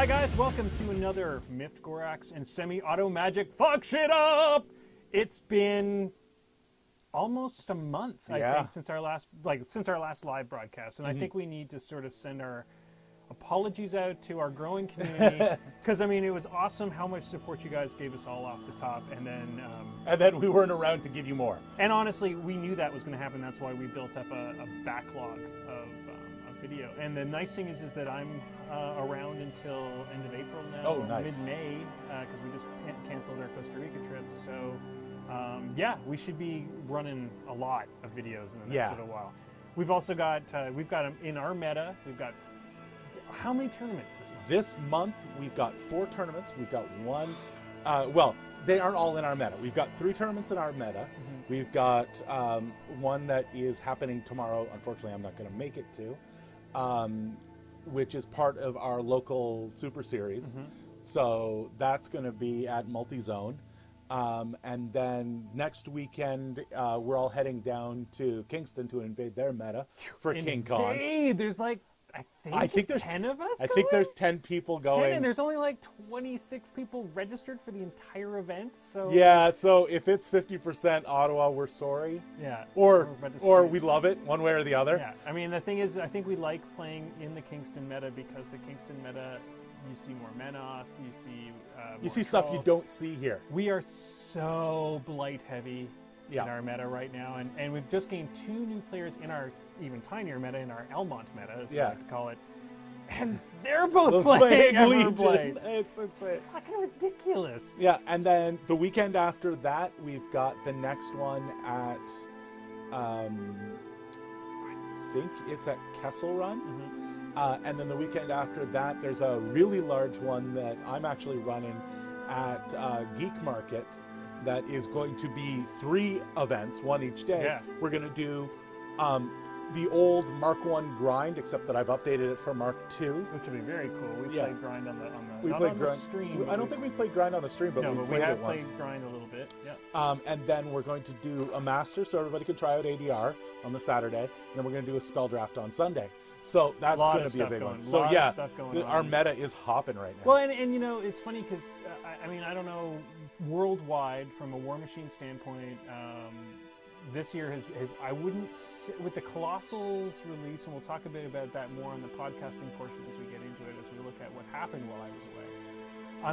Hi guys, welcome to another Miffed and Semi Auto Magic Fuck Shit Up! It's been almost a month, I think, since our last live broadcast, and I think we need to sort of send our apologies out to our growing community, because I mean it was awesome how much support you guys gave us all off the top, and then we weren't around to give you more. And honestly, we knew that was going to happen. That's why we built up a backlog of video. And the nice thing is that I'm around until end of April now. Oh, nice. Mid-May, because we just canceled our Costa Rica trip. So yeah, we should be running a lot of videos in the next little while. We've also got in our meta. We've got how many tournaments this month? This month we've got 4 tournaments. We've got one. Well, they aren't all in our meta. We've got 3 tournaments in our meta. We've got one that is happening tomorrow. Unfortunately, I'm not going to make it to. Which is part of our local Super Series. So that's going to be at Multi-Zone. And then next weekend, we're all heading down to Kingston to invade their meta for King Kong. There's like, I think there's 10 of us. I think there's 10 people going. 10, and there's only like 26 people registered for the entire event. So yeah, so if it's 50% Ottawa, we're sorry. Yeah. Or we love it, one way or the other. Yeah. I mean, the thing is, I think we like playing in the Kingston meta because the Kingston meta, you see more Menoth, you see stuff you don't see here. We are so blight heavy in our meta right now, and we've just gained 2 new players in our even tinier meta, in our Elmont meta, as we like to call it, and they're both playing Everblade. It's fucking ridiculous. Yeah, and then the weekend after that, we've got the next one at, I think it's at Kessel Run. And then the weekend after that, there's a really large one that I'm actually running at Geek Market that is going to be 3 events, 1 each day. Yeah. We're going to do the old Mark 1 grind, except that I've updated it for Mark 2. Which would be very cool. We played grind on the stream. I don't think we played grind on the stream, but we have played grind a little bit. Yeah. And then we're going to do a master, so everybody can try out ADR on the Saturday, and then we're going to do a spell draft on Sunday. So that's going to be a big one. So yeah, our meta is hopping right now. Well, and you know, it's funny because I mean, I don't know, worldwide from a Warmachine standpoint, this year has I wouldn't, with the Colossals release, and we'll talk a bit about that more on the podcasting portion as we get into it, as we look at what happened while I was away.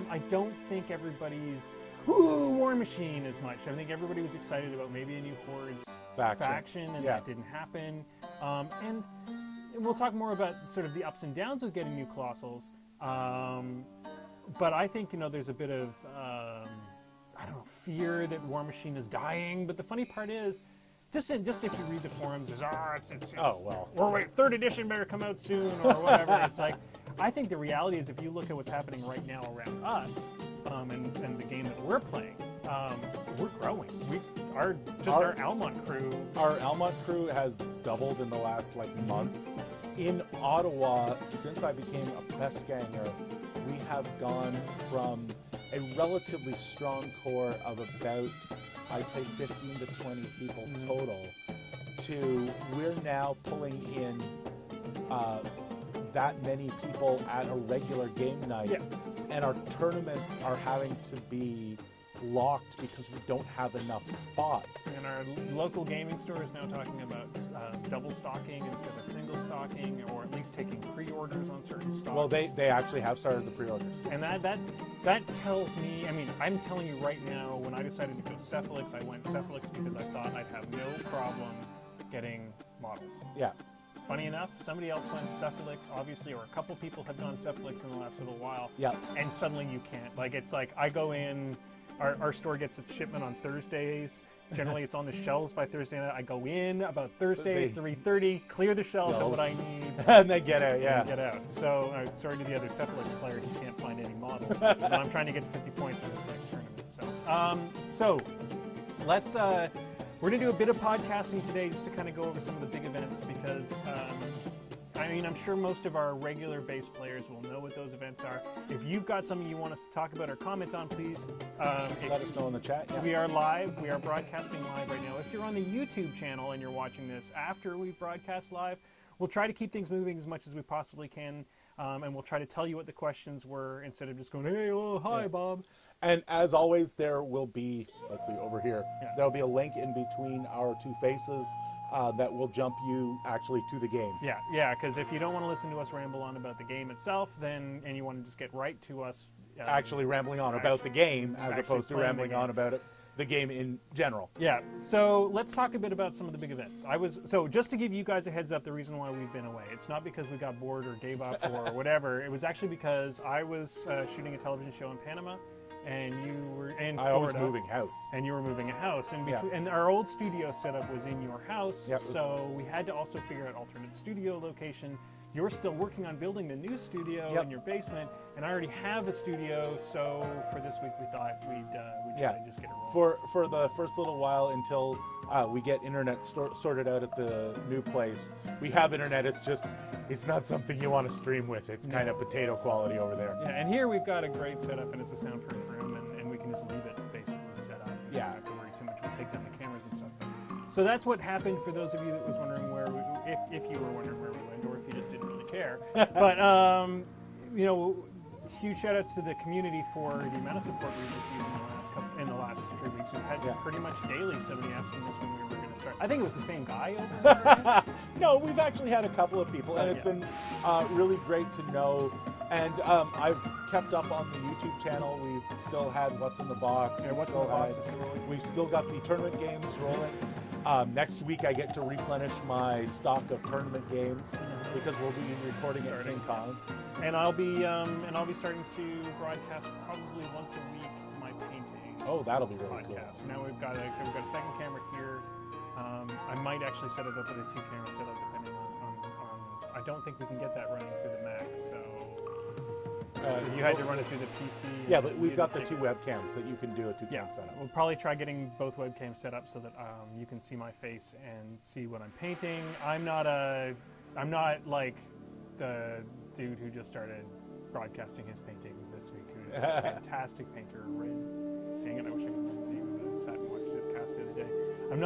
I don't think everybody's Warmachine as much. I think everybody was excited about maybe a new Hordes faction, and that didn't happen. And we'll talk more about sort of the ups and downs of getting new Colossals. But I think, you know, there's a bit of I don't know, fear that Warmachine is dying. But the funny part is, just if you read the forums, it's oh well, or wait, 3rd edition better come out soon or whatever. It's like, I think the reality is, if you look at what's happening right now around us, and the game that we're playing, we're growing. Our Almont crew. Our Almont crew has doubled in the last month. In Ottawa, since I became a press ganger, we have gone from a relatively strong core of about, I'd say 15 to 20 people total, to we're now pulling in that many people at a regular game night, and our tournaments are having to be locked because we don't have enough spots. And our local gaming store is now talking about double stocking instead of single stocking, or at least taking pre-orders on certain stocks. Well, they actually have started the pre-orders. And that tells me, I mean, I'm telling you right now, when I decided to go Cephalyx, I went Cephalyx because I thought I'd have no problem getting models. Yeah. Funny enough, somebody else went Cephalyx, obviously, or a couple people have gone Cephalyx in the last little while. Yeah. And suddenly you can't. Like, it's like, I go in, our store gets its shipment on Thursdays. Generally, it's on the shelves by Thursday night. I go in about Thursday, 3:30, clear the shelves of what I need. And then get out, And get out. So, sorry to the other Cephalyx player, he can't find any models. But I'm trying to get 50 points in this next tournament. So let's, we're going to do a bit of podcasting today just to kind of go over some of the big events, because I mean, I'm sure most of our regular base players will know what those events are. If you've got something you want us to talk about or comment on, please let us know in the chat. We are live. We are broadcasting live right now. If you're on the YouTube channel and you're watching this after we broadcast live, we'll try to keep things moving as much as we possibly can. and we'll try to tell you what the questions were instead of just going, hey, oh, hi, Bob. And as always, there will be, let's see, over here, Yeah. there will be a link in between our two faces that will jump you actually to the game. Yeah, because if you don't want to listen to us ramble on about the game itself, and you want to just get right to us. Actually rambling on about the game as opposed to playing the rambling game. on about the game in general. Yeah, so let's talk a bit about some of the big events. So just to give you guys a heads up, the reason why we've been away, it's not because we got bored or gave up or whatever. It was actually because I was shooting a television show in Panama, and you were in Florida. I was moving house. And you were moving a house. And, Yeah. and our old studio setup was in your house, Yep. so we had to also figure out alternate studio location. You're still working on building the new studio Yep. in your basement, and I already have a studio, so for this week we thought we'd try to just get it rolling. For the first little while until we get internet sorted out at the new place. We have internet, it's not something you want to stream with. It's kind of potato quality over there. Yeah, and here we've got a great setup, and it's a soundproof room, and we can just leave it basically set up. We Yeah. don't have to worry too much. We'll take down the cameras and stuff. So that's what happened for those of you that was wondering where we, if you were wondering where we went, or if you just didn't really care. But you know, huge shout outs to the community for the amount of support we've received in the last 3 weeks. We've had pretty much daily somebody asking us when we were going to start. I think it was the same guy over there. No, we've actually had a couple of people, and it's been really great to know. And I've kept up on the YouTube channel. We've still had What's in the Box. Yeah, What's in the Box is still rolling. We've still got the tournament games rolling. Next week I get to replenish my stock of tournament games because we'll be recording at King Kong. And I'll be starting to broadcast probably once a week my painting. Oh, that'll be really podcast. Now we've got a second camera here. I might actually set it up with a 2-camera setup depending on I don't think we can get that running through the Mac, so you had to run it through the PC. Yeah, but we've got the 2 webcams that you can do a 2-cam setup. We'll probably try getting both webcams set up so that you can see my face and see what I'm painting. I'm not like the dude who just started broadcasting his painting this week, who's a fantastic painter. Dang it, I wish I could sat and watched his cast the other day. I'm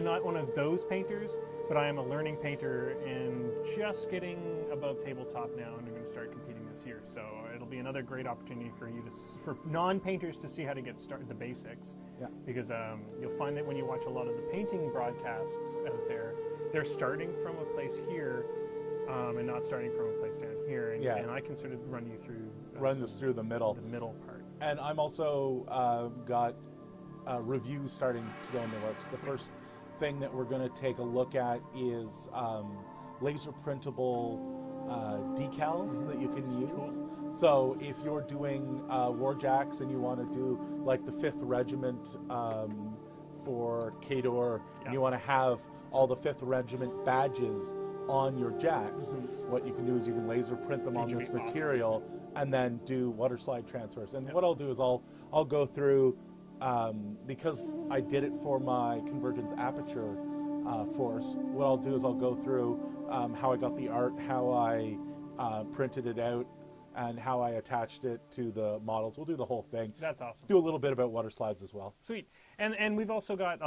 not one of those painters, but I am a learning painter and just getting above tabletop now, and I'm going to start competing this year. So it'll be another great opportunity for non-painters to see how to get started, the basics. Yeah. Because you'll find that when you watch a lot of the painting broadcasts out there, they're starting from a place here and not starting from a place down here. And I can sort of run you through this through the middle part. And I'm also got reviews starting to go in the works. The first thing that we're going to take a look at is laser printable decals that you can use. Cool. So if you're doing Warjacks and you want to do like the 5th Regiment for Kador, and you want to have all the 5th Regiment badges on your jacks, what you can do is you can laser print them on this material and then do water slide transfers. And what I'll do is I'll go through, because I did it for my Convergence Aperture force, what I'll do is I'll go through how I got the art, how I printed it out, and how I attached it to the models. We'll do the whole thing. That's awesome. Do a little bit about water slides as well. Sweet. And we've also got,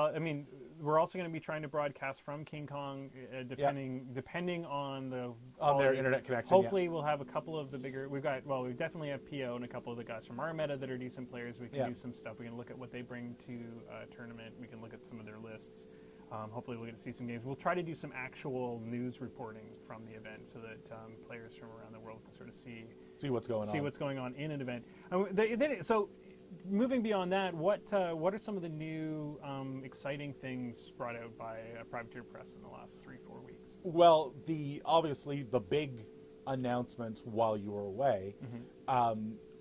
we're also going to be trying to broadcast from King Kong, depending on the their internet connection. Hopefully we'll have a couple of the bigger, we definitely have PO and a couple of the guys from our meta that are decent players. We can do some stuff. We can look at what they bring to a tournament. We can look at some of their lists. Hopefully we'll get to see some games. We'll try to do some actual news reporting from the event so that players from around the world can sort of see what's going on in an event. So moving beyond that, what are some of the new exciting things brought out by Privateer Press in the last 3-4 weeks? Well, obviously the big announcements while you were away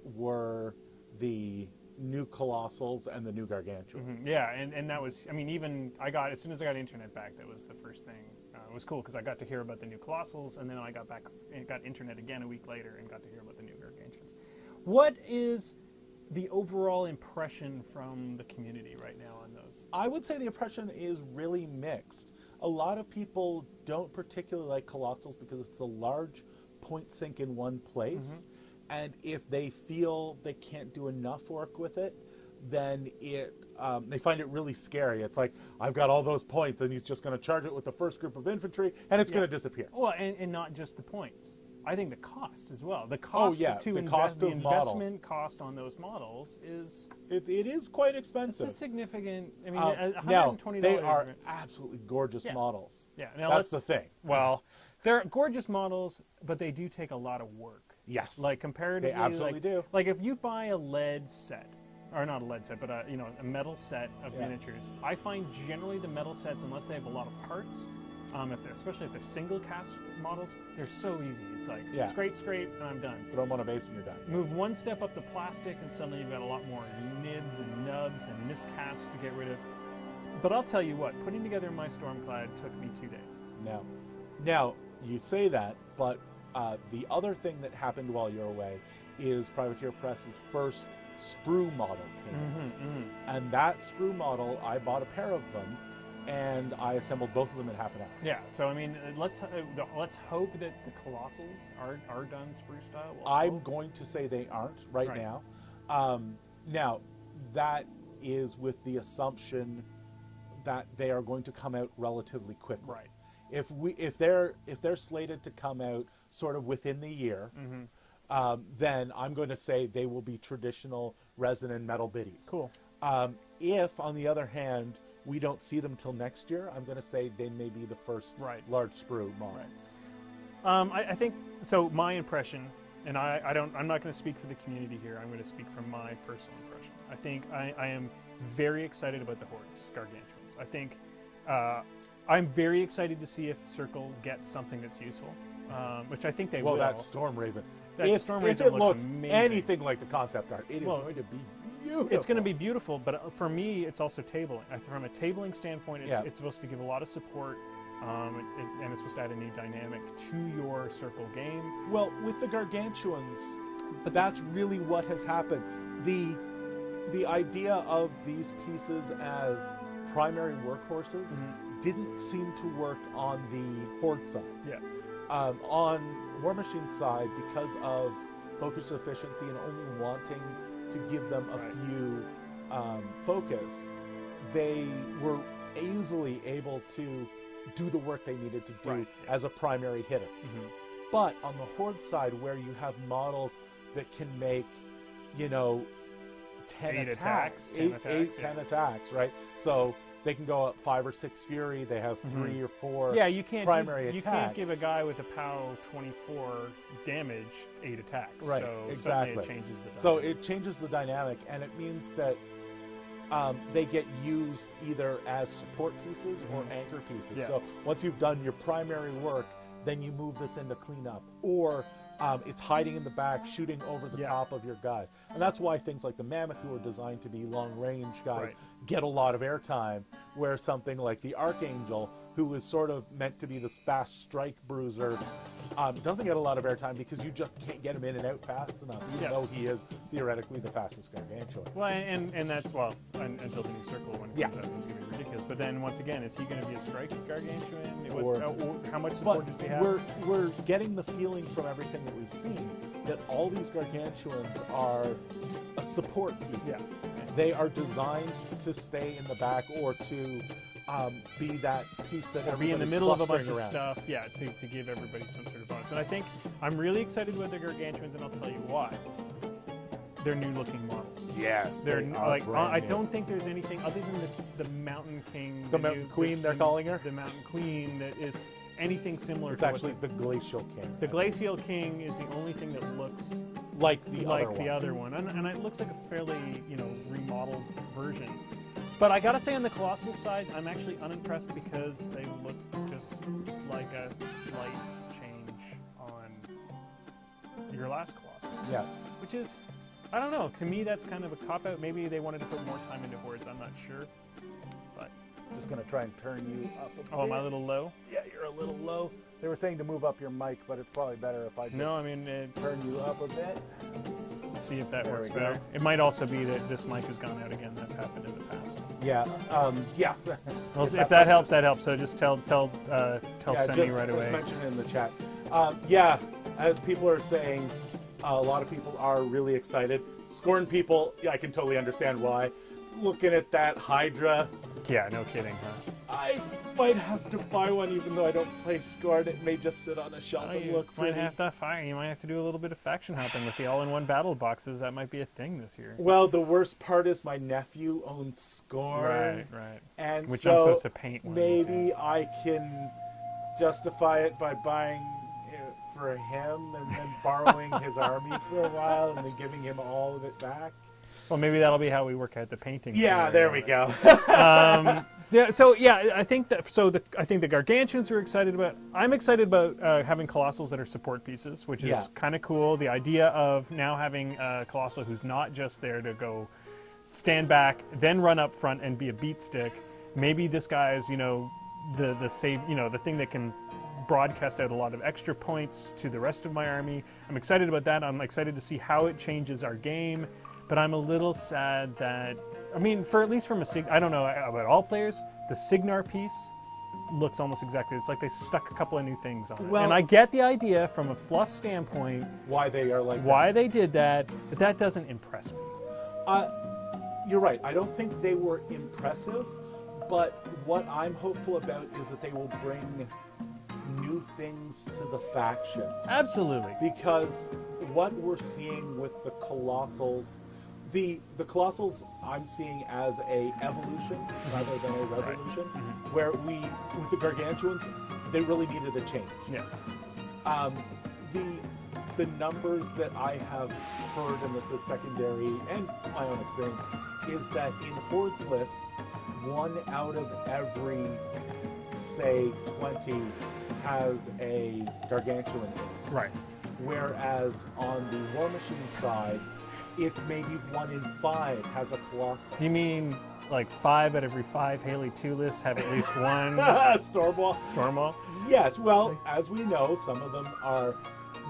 were the new Colossals and the new Gargantuans. Yeah, and that was, as soon as I got internet back, that was the first thing. It was cool because I got to hear about the new Colossals, and then I got back and got internet again a week later and got to hear about the new Gargantuans. What is the overall impression from the community right now on those? I would say the impression is really mixed. A lot of people don't particularly like Colossals because it's a large point sink in one place. And if they feel they can't do enough work with it, then they find it really scary. It's like, I've got all those points, and he's just going to charge it with the first group of infantry, and it's going to disappear. Well, and not just the points. I think the cost as well. The cost the cost of investment cost on those models is it is quite expensive. It's a significant. I mean, now $120. they are absolutely gorgeous models. Yeah, now that's the thing. Well, they're gorgeous models, but they do take a lot of work. Yes, like comparatively, they absolutely do. Like if you buy a lead set, or not a lead set, but a metal set of miniatures, I find generally the metal sets, unless they have a lot of parts. Especially if they're single cast models, they're so easy. It's like scrape, and I'm done. Throw them on a base and you're done. Move one step up to plastic, and suddenly you've got a lot more nibs and nubs and miscasts to get rid of. But I'll tell you what, putting together my Stormclad took me 2 days. Now you say that, but the other thing that happened while you're away is Privateer Press's first sprue model came out. And that sprue model, I bought a pair of them, and I assembled both of them in half an hour. Yeah, so I mean, let's hope that the Colossals are done sprue style. I'm going to say they aren't right now. Now, that is with the assumption that they are going to come out relatively quickly. Right. If they're slated to come out sort of within the year, then I'm going to say they will be traditional resin and metal biddies. Cool. If, on the other hand, we don't see them till next year, I'm going to say they may be the first large sprue models. Right. I think so. My impression, and I'm not going to speak for the community here. I'm going to speak from my personal impression. I think I am very excited about the Hordes Gargantuans. I think I'm very excited to see if Circle gets something that's useful, which I think they will. Well, that Storm Raven. If it looks amazing. Anything like the concept art, it is going to be beautiful. It's going to be beautiful, but for me, it's also tabling. From a tabling standpoint, it's supposed to give a lot of support, and it's supposed to add a new dynamic to your Circle game. Well, with the Gargantuans, but that's really what has happened. The idea of these pieces as primary workhorses didn't seem to work on the Horde side. Yeah. On Warmachine's side, because of focus efficiency and only wanting to give them a few focus, they were easily able to do the work they needed to do as a primary hitter. But on the Horde side, where you have models that can make, 10 attacks, 10 attacks, right? So they can go up 5 or 6 Fury. They have 3 or 4 primary attacks. You can't give a guy with a POW 24 damage 8 attacks. Right, so exactly. It changes the dynamic. So it changes the dynamic, and it means that they get used either as support pieces or anchor pieces. Yeah. So once you've done your primary work, then you move this into cleanup, or it's hiding in the back, shooting over the top of your guys. And that's why things like the Mammoth, who are designed to be long-range guys, get a lot of airtime, where something like the Archangel, who is sort of meant to be this fast strike bruiser, doesn't get a lot of airtime because you just can't get him in and out fast enough, even though he is theoretically the fastest Gargantuan. Well, and that's, and until the new Circle one comes out, it's going to be ridiculous. But then, once again, is he going to be a strike Gargantuan? Or how much support does he have? We're getting the feeling from everything that we've seen that all these Gargantuans are support pieces. Yes. They are designed to stay in the back or to be that piece that be in the middle of a bunch around. Of stuff, to give everybody some sort of bonus. And I think I'm really excited about the Gargantuans, and I'll tell you why. They're new-looking models. Yes, they're like I don't think there's anything other than the Mountain King, the Mountain Queen. They're calling her the Mountain Queen that is anything similar. It's to actually the Glacial King. The Glacial King is the only thing that looks like the other one, and it looks like a fairly remodeled version. But I gotta say, on the Colossal side, I'm actually unimpressed because they look just like a slight change on your last Colossal. Yeah. Which is, I don't know. To me, that's kind of a cop-out. Maybe they wanted to put more time into Hordes. I'm not sure. But just gonna try and turn you up a bit. Oh, am I a little low? Yeah, you're a little low. They were saying to move up your mic, but it's probably better if I just turn you up a bit. Let's see if that works better. It might also be that this mic has gone out again. That's happened in the past. Yeah. Yeah. Well, if that helps, that helps. So just tell Semi right away. Just mention it in the chat. Yeah, as people are saying, a lot of people are really excited. Scorn people, I can totally understand why. Looking at that Hydra. Yeah, no kidding, huh? might have to buy one, even though I don't play Scorn. It may just sit on a shelf and You look pretty. might have to fire. You might have to do a little bit of faction hopping with the all-in-one battle boxes. That might be a thing this year. Well, the worst part is my nephew owns Scorn. Right. And Which so I'm supposed to paint one. maybe I can justify it by buying it for him and then borrowing his army for a while and then giving him all of it back. Well, maybe that'll be how we work out the painting. Yeah, there we go. Yeah, so yeah, I think that. I think the Gargantuans are excited about. I'm excited about having Colossals that are support pieces, which is kind of cool. The idea of now having a Colossal who's not just there to go stand back, then run up front and be a beat stick. Maybe this guy is, the save, the thing that can broadcast out a lot of extra points to the rest of my army. I'm excited about that. I'm excited to see how it changes our game. But I'm a little sad that, for at least from I don't know about all players, the Signar piece looks almost exactly. It's like they stuck a couple of new things on it. Well, and I get the idea from a fluff standpoint why they are like why they did that, but that doesn't impress me. You're right. I don't think they were impressive, but what I'm hopeful about is that they will bring new things to the factions. Absolutely. Because what we're seeing with the Colossals, the Colossals I'm seeing as a evolution rather than a revolution, where with the Gargantuans, they really needed a change. Yeah. The numbers that I have heard, and this is secondary and my own experience, is that in Hordes lists, 1 out of every, say, 20 has a Gargantuan in it. Right. Whereas on the Warmachine side, it's maybe 1 in 5 has a Colossal. Do you mean like 5 out of every 5 Haley 2 lists have at least one Stormwall? Yes. Well, as we know, some of them are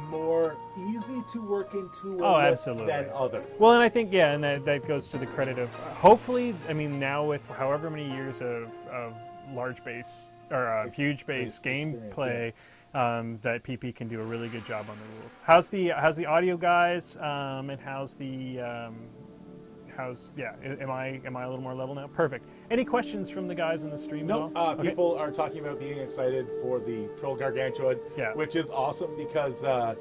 more easy to work into a list than others. Well, and I think, and that goes to the credit of, hopefully, now with however many years of large base, or huge base gameplay, that PP can do a really good job on the rules. How's the audio, guys? And how's the am I a little more level now? Perfect. Any questions from the guys in the stream? No, Okay. People are talking about being excited for the Troll Gargantuan, which is awesome because that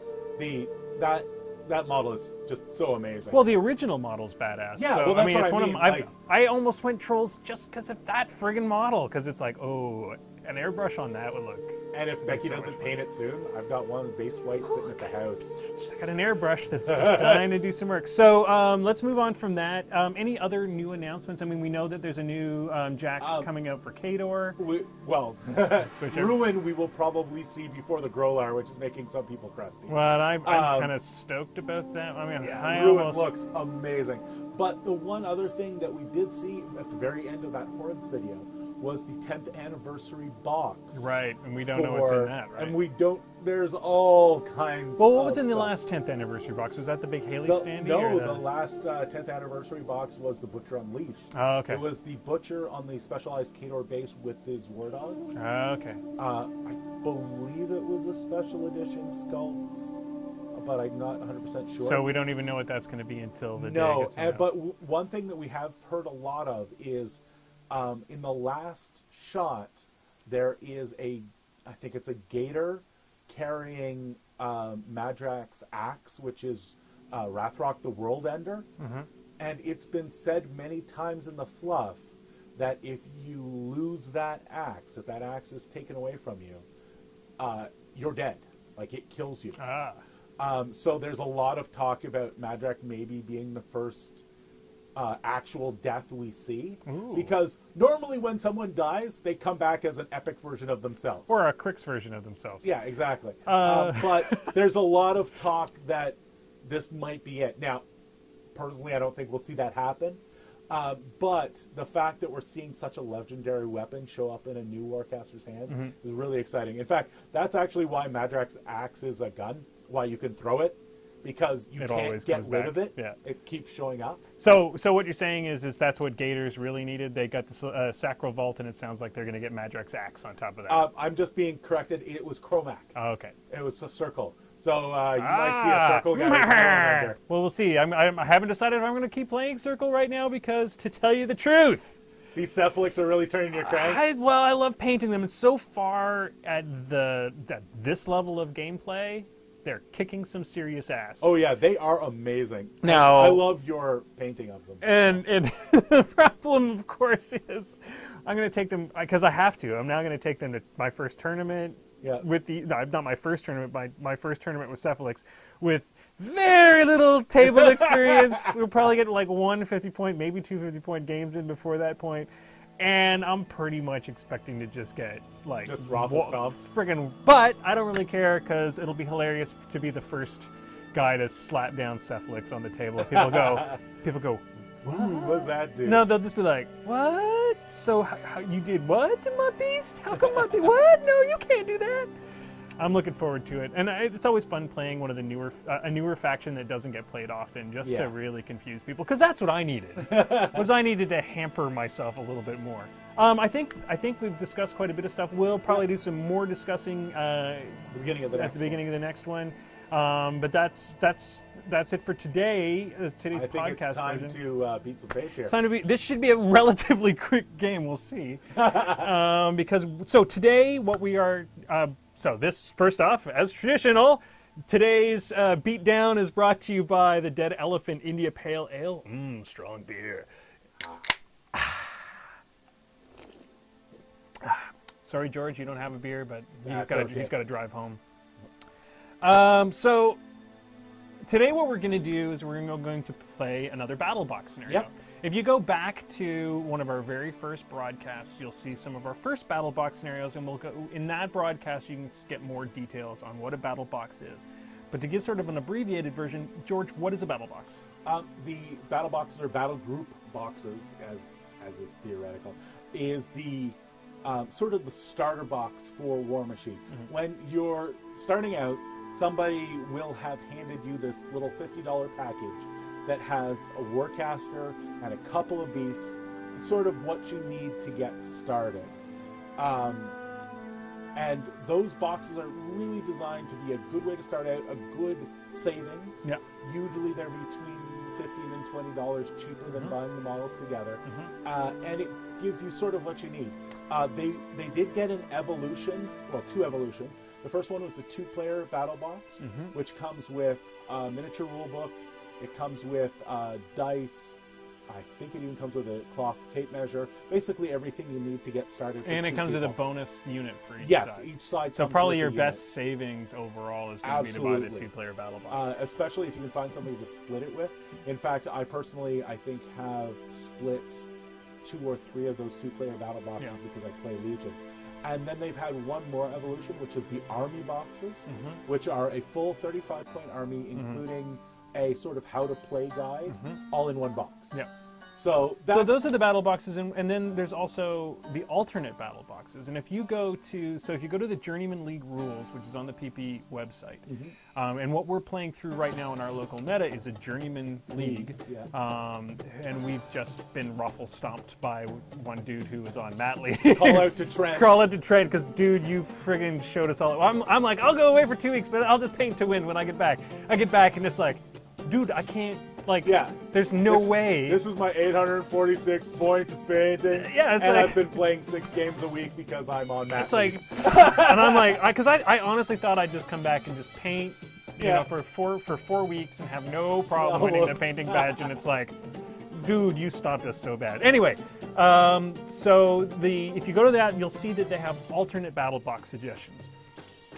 model is just so amazing. Well, the original model's badass. Yeah, so, well, that's it's what one of I almost went Trolls just because of that friggin' model, because it's like, oh, an airbrush on that would look. And if Becky doesn't paint it soon, I've got one base white sitting at the house. I got an airbrush that's just dying to do some work. So let's move on from that. Any other new announcements? We know that there's a new Jack coming out for Khador. Ruin we will probably see before the Grolar, which is making some people crusty. Well, I'm kind of stoked about that. Ruin looks amazing. But the one other thing that we did see at the very end of that Hordes video was the 10th anniversary box. Right, and we don't know what's in that, right? And we don't, there's all kinds Well, what was of in the stuff. last 10th anniversary box? Was that the big Haley standee? No, the last 10th anniversary box was the Butcher Unleashed. Oh, okay. It was the Butcher on the specialized Khador base with his War Dogs. Oh, okay. I believe it was the special edition sculpt, but I'm not 100% sure. So we don't even know what that's going to be until the day gets announced. But one thing that we have heard a lot of is in the last shot, there is I think it's a gator carrying Madrak's axe, which is Rathrock the World Ender. Mm-hmm. And it's been said many times in the fluff that if you lose that axe, if that axe is taken away from you, you're dead. Like, it kills you. So there's a lot of talk about Madrak maybe being the first actual death we see. Ooh. Because normally when someone dies, they come back as an epic version of themselves. Or a Crix version of themselves. Yeah, exactly. But there's a lot of talk that this might be it. Now, personally, I don't think we'll see that happen. But the fact that we're seeing such a legendary weapon show up in a new Warcaster's hands is really exciting. In fact, that's actually why Madrak's axe is a gun, why you can throw it. Because you can't get rid of it. Yeah. It keeps showing up. So what you're saying is that's what Gators really needed. They got the Sacral Vault, and it sounds like they're going to get Madrak's axe on top of that. I'm just being corrected. It was Chromac. Oh, okay. It was a circle. So you might see a circle guy. Well, we'll see. I haven't decided if I'm going to keep playing Circle right now because, to tell you the truth, These Cephalyx are really turning your crank? Well, I love painting them. And so far at this level of gameplay, they're kicking some serious ass. Oh yeah, they are amazing. Now, I love your painting of them. And the problem, of course, is I'm going to take them, because I have to. I'm now going to take them to my first tournament. Yeah. Not my first tournament, my first tournament with Cephalyx, with very little table experience. We'll probably get like 1 50-point, maybe 2 50-point games in before that point. And I'm pretty much expecting to just get, like... Just raffle stomped? Friggin'... But I don't really care, because it'll be hilarious to be the first guy to slap down Cephalyx on the table. People go, what? What does that do? No, they'll just be like, what? So how you did what to my beast? How come my beast? What? No, you can't do that. I'm looking forward to it, and it's always fun playing one of the a newer faction that doesn't get played often, just to really confuse people. Because that's what I needed. I needed to hamper myself a little bit more. I think we've discussed quite a bit of stuff. We'll probably do some more discussing at the beginning of the next one. But that's it for today. Today's podcast it's time version. to beat some pace here. It's time to this should be a relatively quick game. We'll see. So today, what we are. So this first off, as traditional, today's beatdown is brought to you by the Dead Elephant India Pale Ale. Strong beer. Sorry, George, you don't have a beer, but he's got to drive home. So today what we're going to do is we're going to play another battle box scenario. Yep. If you go back to one of our very first broadcasts, you'll see some of our first battle box scenarios, and we'll go in that broadcast you can get more details on what a battle box is. But to give sort of an abbreviated version, George, what is a battle box? The battle boxes or battle group boxes, as is theoretical, is the sort of the starter box for Warmachine. Mm-hmm. When you're starting out, somebody will have handed you this little $50 package that has a warcaster and a couple of beasts, sort of what you need to get started. And those boxes are really designed to be a good way to start out, a good savings. Yep. Usually they're between $15 and $20 cheaper than buying the models together. And it gives you sort of what you need. They did get an evolution, well, 2 evolutions. The first one was the 2-player battle box, which comes with a miniature rulebook. It comes with dice. I think it even comes with a cloth tape measure. Basically everything you need to get started. And it comes with a bonus unit for each side. Yes, each side. So probably your best savings overall is going to be to buy the 2-player battle box. Especially if you can find somebody to split it with. In fact, I think have split 2 or 3 of those 2-player battle boxes because I play Legion. And then they've had one more evolution, which is the army boxes, which are a full 35-point army, including a sort of how-to-play guide, all in one box. Yeah. So those are the battle boxes, and then there's also the alternate battle boxes. And if you go to the Journeyman League rules, which is on the PP website, and what we're playing through right now in our local meta is a Journeyman League, and we've just been ruffle stomped by one dude who was on mat league. Call out to Trent. Crawl out to Trent, because dude, you friggin' showed us all. I'm like, I'll go away for 2 weeks, but I'll just paint to win when I get back. I get back and it's like, dude, I can't. There's no way. This is my 846 points of painting. Yeah, it's and like, I've been playing 6 games a week because I'm on that. It's like, and I'm like, because I honestly thought I'd just come back and just paint, you know, for 4 weeks and have no problem winning the painting badge. And it's like, dude, you stopped us so bad. Anyway, so if you go to that, you'll see that they have alternate battle box suggestions.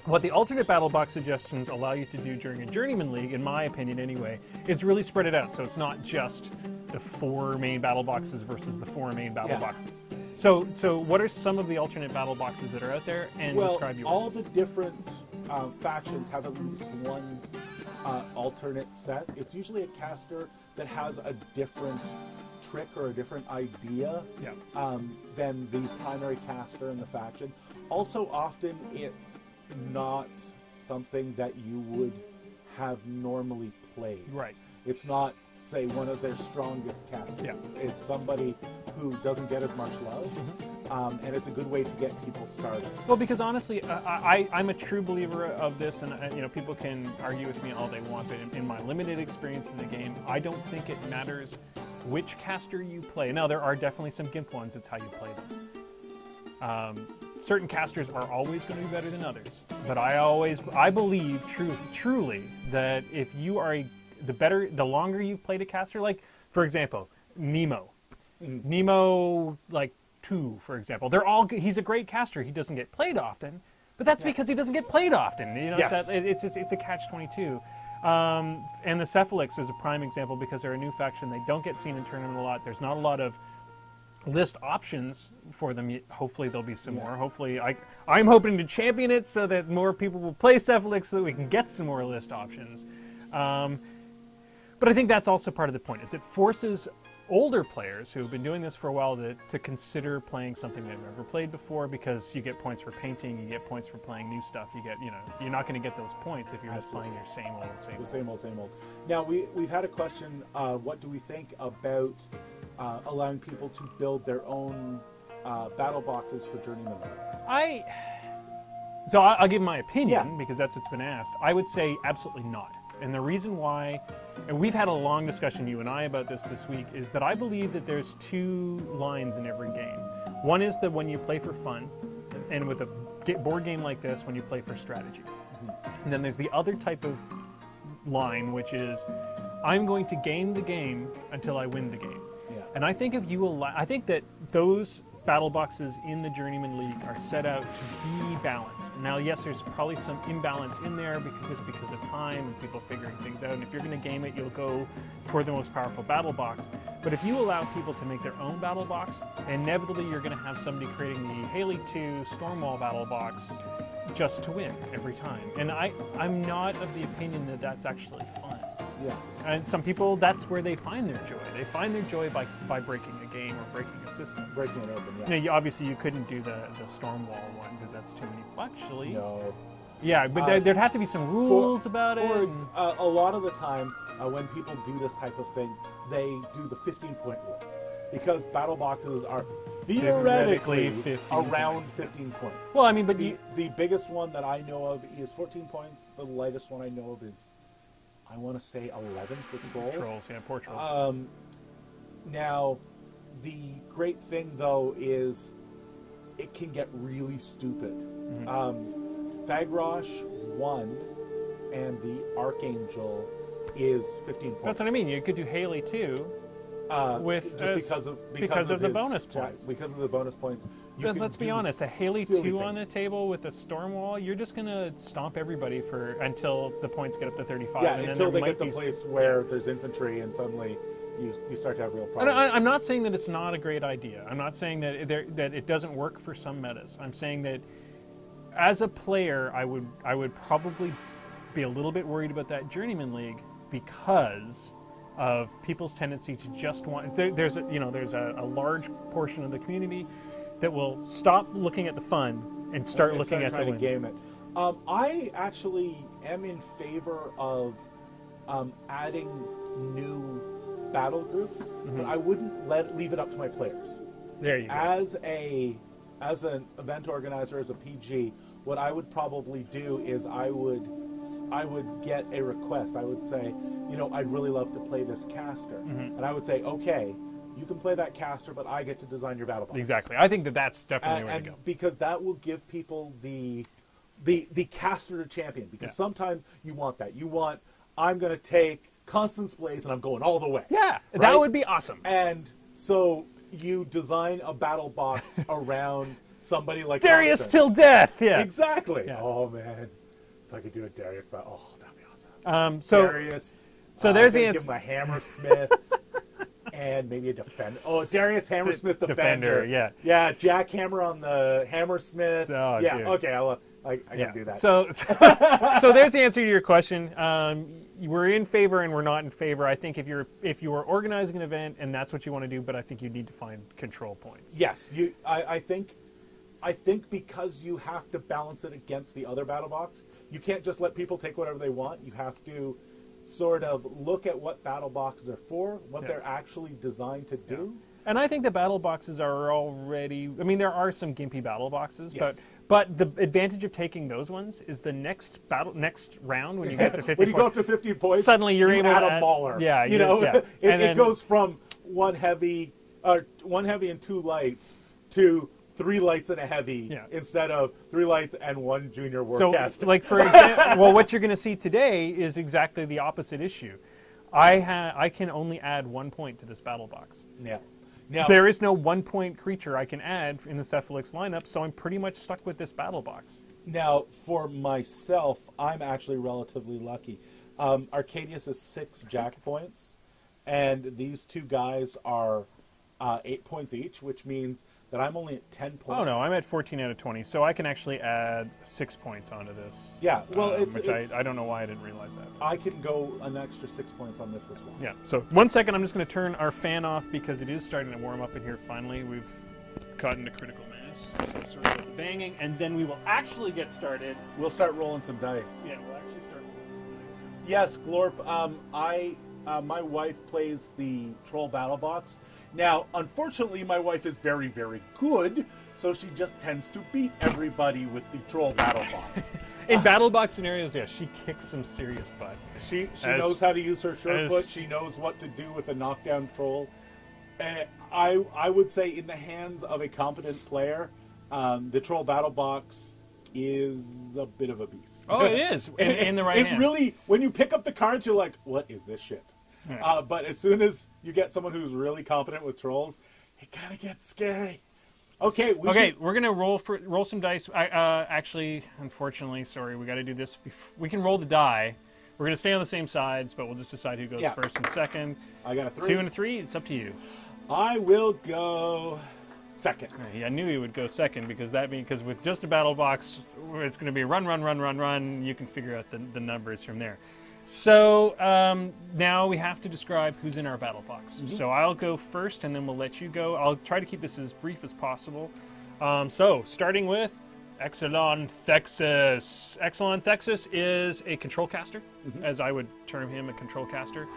What the alternate battle box suggestions allow you to do during a Journeyman League, in my opinion anyway, is really spread it out. So it's not just the 4 main battle boxes versus the 4 main battle boxes. So what are some of the alternate battle boxes that are out there, and describe yours? All the different factions have at least one alternate set. It's usually a caster that has a different trick or a different idea than the primary caster in the faction. Also, often it's not something that you would have normally played. Right. It's not, say, one of their strongest casters. Yeah. It's somebody who doesn't get as much love, and it's a good way to get people started. Well, because honestly, I'm a true believer of this, and you know, people can argue with me all they want, but in my limited experience in the game, I don't think it matters which caster you play. Now, there are definitely some GIMP ones. It's how you play them. Certain casters are always going to be better than others. But I believe truly that if you are the longer you've played a caster, like, for example, Nemo. Nemo, like, 2, for example. He's a great caster. He doesn't get played often, but that's because he doesn't get played often. You know, yes. It's a catch-22. And the Cephalyx is a prime example because they're a new faction. They don't get seen in tournament a lot. There's not a lot of list options for them. Hopefully there'll be some more. Hopefully, I'm hoping to champion it so that more people will play Cephalyx so that we can get some more list options. But I think that's also part of the point, is it forces older players who have been doing this for a while to consider playing something they've never played before, because you get points for painting, you get points for playing new stuff, you're not going to get those points if you're just playing your same old. Now, we've had a question, what do we think about allowing people to build their own battle boxes for journeyman leagues? So I'll give my opinion, because that's what's been asked. I would say absolutely not. And the reason why, and we've had a long discussion, you and I, about this week, is that I believe that there's two lines in every game. One is that when you play for fun, and with a board game like this, when you play for strategy. And then there's the other type of line, which is, I'm going to game the game until I win the game. And I think I think that those battle boxes in the Journeyman League are set out to be balanced. Now, yes, there's probably some imbalance in there because of time and people figuring things out. And if you're going to game it, you'll go for the most powerful battle box. But if you allow people to make their own battle box, inevitably you're going to have somebody creating the Haley 2 Stormwall battle box just to win every time. And I'm not of the opinion that that's actually fun. Yeah. And some people, that's where they find their joy. They find their joy by breaking a game or breaking a system. Breaking it open, yeah. Now, obviously, you couldn't do the Stormwall one because that's too many. Actually, no. Yeah, but there'd have to be some rules about it. A lot of the time, when people do this type of thing, they do the 15-point rule. Because battle boxes are theoretically around 15 points. Well, I mean, but the biggest one that I know of is 14 points. The lightest one I know of is, I want to say 11 for trolls. Trolls, yeah, poor trolls. Now, the great thing, though, is it can get really stupid. Fagrosh 1 and the Archangel is 15 points. That's what I mean. You could do Haley 2 because of the bonus points. Because of the bonus points. Let's be honest, a Haley 2 on the table with a Stormwall, you're just going to stomp everybody until the points get up to 35. Yeah, and until they get to the place where there's infantry and suddenly you start to have real problems. I'm not saying that it's not a great idea. I'm not saying that it doesn't work for some metas. I'm saying that as a player, I would probably be a little bit worried about that Journeyman League because of people's tendency to just want. There's a large portion of the community that will stop looking at the fun and start looking at trying to game it. I actually am in favor of adding new battle groups, but I wouldn't leave it up to my players. There you go. As an event organizer, as a PG, what I would probably do is I would get a request. I would say, I'd really love to play this caster, and I would say, okay, you can play that caster, but I get to design your battle box. Exactly. I think that's definitely the way to go. Because that will give people the caster to champion. Because sometimes you want that. You want, I'm going to take Constance Blaze and I'm going all the way. Yeah, right? That would be awesome. And so you design a battle box around somebody like Darius Constance. Till death. Yeah. Exactly. Yeah. Oh man, if I could do a Darius battle, that'd be awesome. Darius. So there's the answer. Give him a Hammersmith. And maybe a defender. Oh, Darius Hammersmith defender. Yeah. Yeah, jackhammer on the Hammersmith. Oh, yeah, dude. okay, I can do that. So there's the answer to your question. We're in favor and we're not in favor. I think if you are organizing an event and that's what you want to do, but I think you need to find control points. Yes, I think because you have to balance it against the other battle box, you can't just let people take whatever they want. You have to sort of look at what battle boxes are for, what they're actually designed to do. And I think the battle boxes are already, there are some gimpy battle boxes, yes. but the advantage of taking those ones is the next round when you get to 50 when you go up to 50 points, suddenly you're able to to add a mauler. Yeah. It goes from one heavy and 2 lights to 3 lights and a heavy instead of 3 lights and 1 junior warcaster. So, like for example, well, what you're going to see today is exactly the opposite issue. I can only add 1 point to this battle box. Yeah. Now, there is no 1-point creature I can add in the Cephalyx lineup, so I'm pretty much stuck with this battle box. Now, for myself, I'm actually relatively lucky. Arcadius is 6 jack points, and these 2 guys are 8 points each, which means that I'm only at 10 points. Oh no, I'm at 14 out of 20, so I can actually add 6 points onto this. Yeah, well, which I don't know why I didn't realize that. I can go an extra 6 points on this as well. Yeah, so 1 second, I'm just going to turn our fan off because it is starting to warm up in here finally. We've gotten to critical mass, so sorry about the banging, and then we will actually get started. We'll start rolling some dice. Yeah, we'll actually start rolling some dice. Yes, Glorp, my wife plays the Troll Battle Box. Now, unfortunately, my wife is very, very good, so she just tends to beat everybody with the Troll Battle Box. In battle box scenarios, yeah, she kicks some serious butt. She knows how to use her surefoot. She knows what to do with a knockdown troll. I would say in the hands of a competent player, the Troll Battle Box is a bit of a beast. Oh, it is. In the right hand. It really, when you pick up the cards, you're like, what is this shit? Yeah. But as soon as you get someone who's really competent with trolls, it kind of gets scary. Okay, we're gonna roll some dice. Actually, unfortunately, sorry, we got to do this. We can roll the die. We're gonna stay on the same sides, but we'll just decide who goes first and second. I got a 3. 2 and a 3. It's up to you. I will go second. I knew he would go second because with just a battle box, it's going to be run, run, run, run, run. You can figure out the numbers from there. So now we have to describe who's in our battle box. Mm-hmm. So I'll go first, and then we'll let you go. I'll try to keep this as brief as possible. So starting with Exelon Thexus. Exelon Thexus is a control caster, as I would term him, a control caster.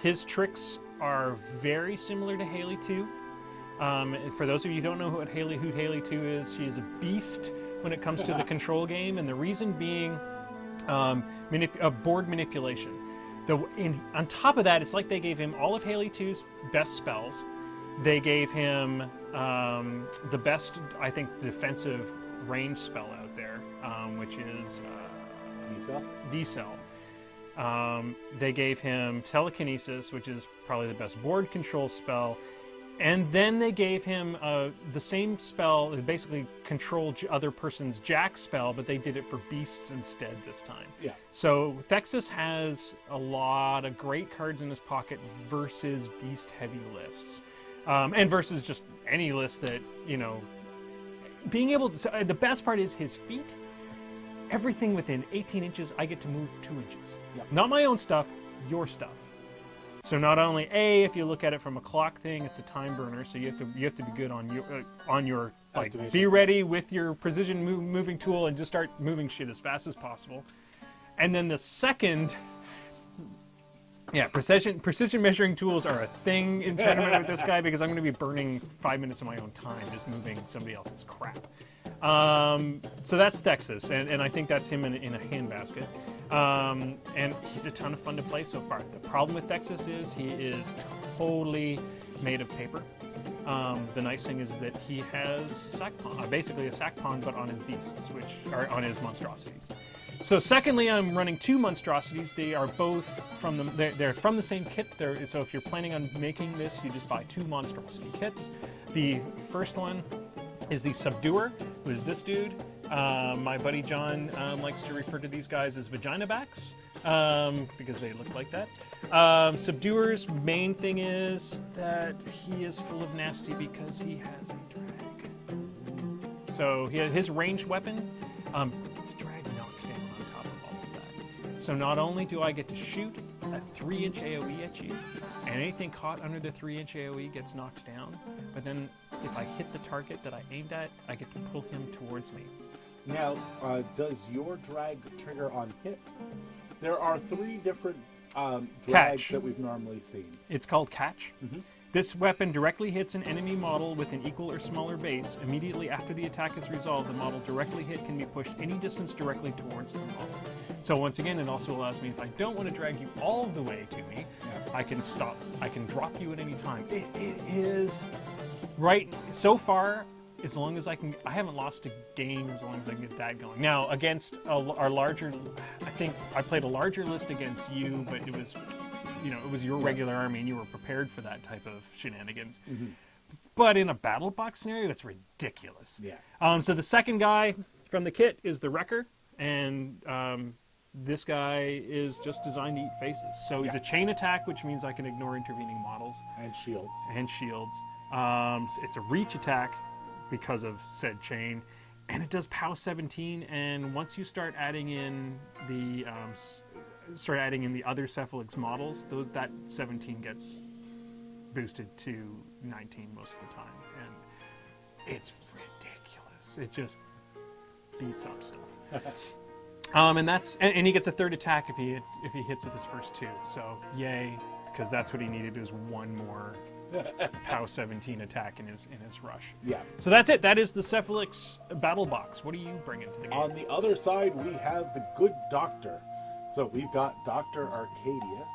His tricks are very similar to Haley 2. For those of you who don't know who Haley 2 is, she is a beast when it comes to the control game, and the reason being board manipulation. On top of that, it's like they gave him all of Haley 2's best spells. They gave him the best, I think, defensive range spell out there, which is D-Cell. They gave him telekinesis, which is probably the best board control spell. And then they gave him the same spell, basically control other person's jack spell, but they did it for beasts instead this time. Yeah. So Thexus has a lot of great cards in his pocket versus beast-heavy lists. And versus just any list that, being able to... So the best part is his feet. Everything within 18 inches, I get to move 2 inches. Yeah. Not my own stuff, your stuff. So not only if you look at it from a clock thing, it's a time burner. So you have to be good on your like be ready with your precision moving tool and just start moving shit as fast as possible. And then the second, precision measuring tools are a thing in tournament with this guy because I'm going to be burning 5 minutes of my own time just moving somebody else's crap. So that's Thexus, and I think that's him in a handbasket. And he's a ton of fun to play so far. The problem with Thexus is he is totally made of paper. The nice thing is that he has sack pawn, basically a sack pawn, but on his beasts, which are on his monstrosities. So secondly, I'm running 2 monstrosities. They are both they're from the same kit. So if you're planning on making this, you just buy 2 monstrosity kits. The first one is the Subduer, who is this dude. My buddy John likes to refer to these guys as vagina backs because they look like that. Subduer's main thing is that he is full of nasty because he has a drag. So his ranged weapon, it's a drag knockdown on top of all of that. So not only do I get to shoot a 3-inch AoE at you, and anything caught under the 3-inch AoE gets knocked down, but then if I hit the target that I aimed at, I get to pull him towards me. Now, does your drag trigger on hit? There are 3 different drags that we've normally seen. It's called catch. Mm-hmm. This weapon directly hits an enemy model with an equal or smaller base. Immediately after the attack is resolved, the model directly hit can be pushed any distance directly towards the model. So once again, it also allows me, if I don't want to drag you all the way to me, I can stop. I can drop you at any time. It is right so far. As long as I can, I haven't lost a game as long as I can get that going. Now against our larger, I think I played a larger list against you, but it was, you know, it was your regular army, and you were prepared for that type of shenanigans. But in a battle box scenario, it's ridiculous. Yeah. So the second guy from the kit is the Wrecker, and this guy is just designed to eat faces. So he's a chain attack, which means I can ignore intervening models and shields. It's a reach attack because of said chain, and it does POW 17. And once you start adding in the other Cephalyx models, that 17 gets boosted to 19 most of the time, and it's ridiculous. It just beats up stuff. And he gets a third attack if he hits with his first two. So yay, because that's what he needed, is one more POW 17 attack in his rush. Yeah. So that's it. That is the Cephalyx battle box. What do you bring into the game? On the other side, we have the Good Doctor. So we've got Dr. Arcadius.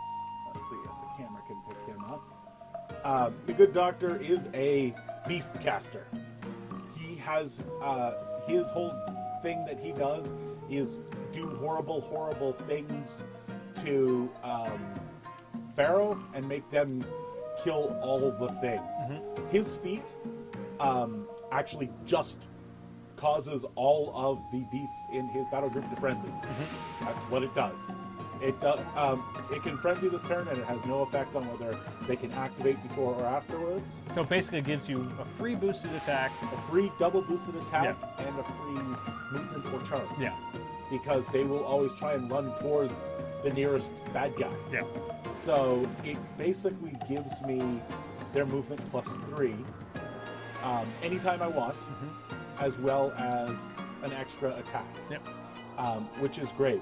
Let's see if the camera can pick him up. The Good Doctor is a beast caster. He has his whole thing that he does is do horrible, horrible things to Pharaoh and make them kill all the things. His feat actually just causes all of the beasts in his battle group to frenzy. That's what it does. It can frenzy this turn, and it has no effect on whether they can activate before or afterwards. So basically it gives you a free boosted attack, a free double boosted attack, and a free movement or charge. Yeah. Because they will always try and run towards the nearest bad guy. Yeah. So it basically gives me their movement +3 anytime I want, as well as an extra attack. Yep. Which is great.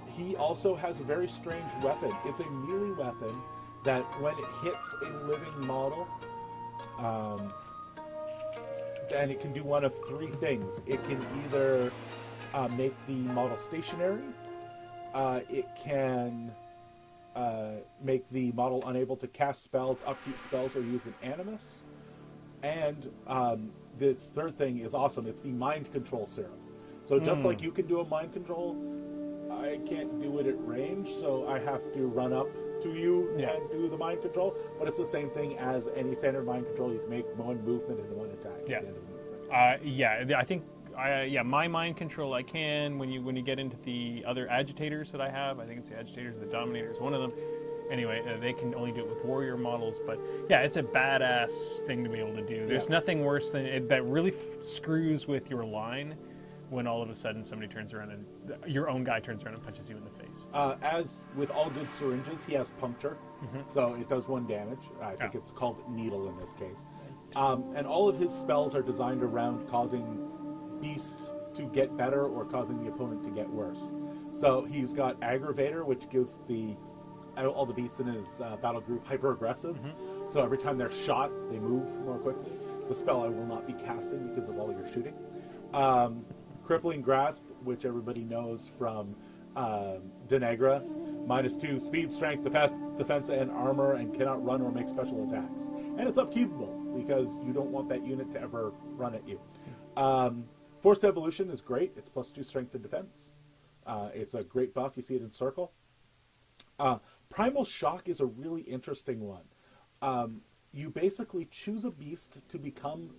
He also has a very strange weapon. It's a melee weapon that when it hits a living model, and it can do one of 3 things. It can either make the model stationary, it can make the model unable to cast spells, upkeep spells, or use an animus, and this third thing is awesome. It's the mind control serum. So just like you can do a mind control, I can't do it at range, so I have to run up to you and do the mind control. But it's the same thing as any standard mind control. You can make one movement and one attack. Yeah. At the end of the movement. I think my mind control I can when you get into the other agitators that I have. I think it's the agitators, the dominators, one of them. Anyway, they can only do it with warrior models, but yeah, it's a badass thing to be able to do. There's nothing worse than it that really screws with your line when all of a sudden somebody turns around and your own guy turns around and punches you in the face. As with all good syringes, he has puncture, so it does 1 damage. I think it's called needle in this case. And all of his spells are designed around causing beasts to get better or causing the opponent to get worse. So he's got Aggravator, which gives all the beasts in his battle group hyper-aggressive. So every time they're shot, they move more quickly. It's a spell I will not be casting because of all your shooting. Crippling Grasp, which everybody knows from Denegra, -2 speed, strength, defense, and armor, and cannot run or make special attacks. And it's upkeepable because you don't want that unit to ever run at you. Forced Evolution is great. It's +2 strength and defense. It's a great buff. You see it in Circle. Primal Shock is a really interesting one. You basically choose a beast to become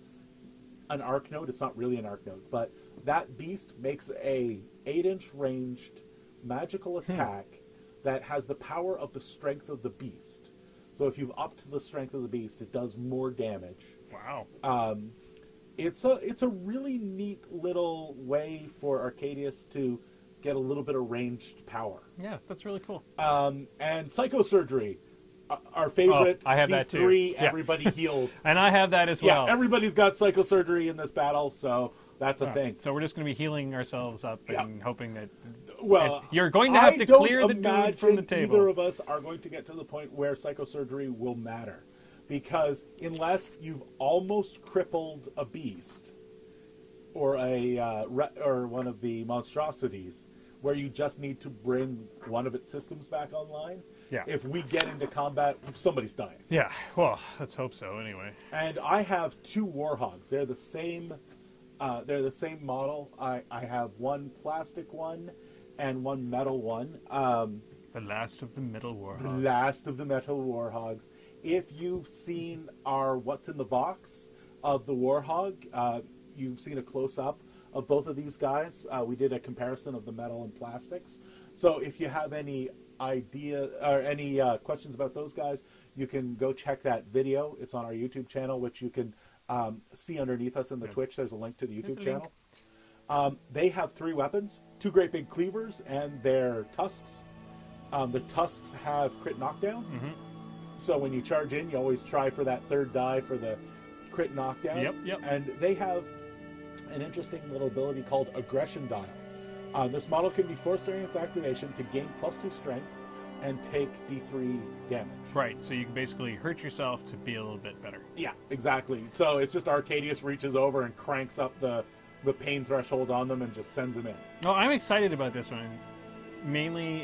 an arc node. It's not really an arc node, but that beast makes a 8-inch ranged magical attack that has the power of the strength of the beast. So if you've upped the strength of the beast, it does more damage. Wow. It's a really neat little way for Arcadius to get a little bit of ranged power. Yeah, that's really cool. And Psychosurgery, our favorite. I have D3, that too. Everybody heals. And I have that as well. Yeah, everybody's got Psychosurgery in this battle, so that's a thing. So we're just going to be healing ourselves up and hoping that you're going to have to clear the dude from the table. Either of us are going to get to the point where Psychosurgery will matter. because unless you've almost crippled a beast or or one of the monstrosities, where you just need to bring one of its systems back online. Yeah. If we get into combat, somebody's dying. Yeah. Well, let's hope so. Anyway. And I have 2 Warhogs. They're the same. They're the same model. I have one plastic one and one metal one. The last of the metal warhogs. The last of the metal warhogs. If you've seen our What's in the Box of the Warhog, you've seen a close-up of both of these guys. We did a comparison of the metal and plastics. So if you have any idea or any questions about those guys, you can go check that video. It's on our YouTube channel, which you can see underneath us in the Twitch. There's a link to the YouTube channel. They have 3 weapons, 2 great big cleavers, and their tusks. The tusks have crit knockdown. Mm-hmm. So when you charge in, you always try for that 3rd die for the crit knockdown. Yep. And they have an interesting little ability called Aggression Dial. This model can be forced during its activation to gain +2 strength and take D3 damage. Right, so you can basically hurt yourself to be a little bit better. Yeah, exactly. So it's just Arcadius reaches over and cranks up the pain threshold on them and just sends them in. Well, I'm excited about this one. Mainly,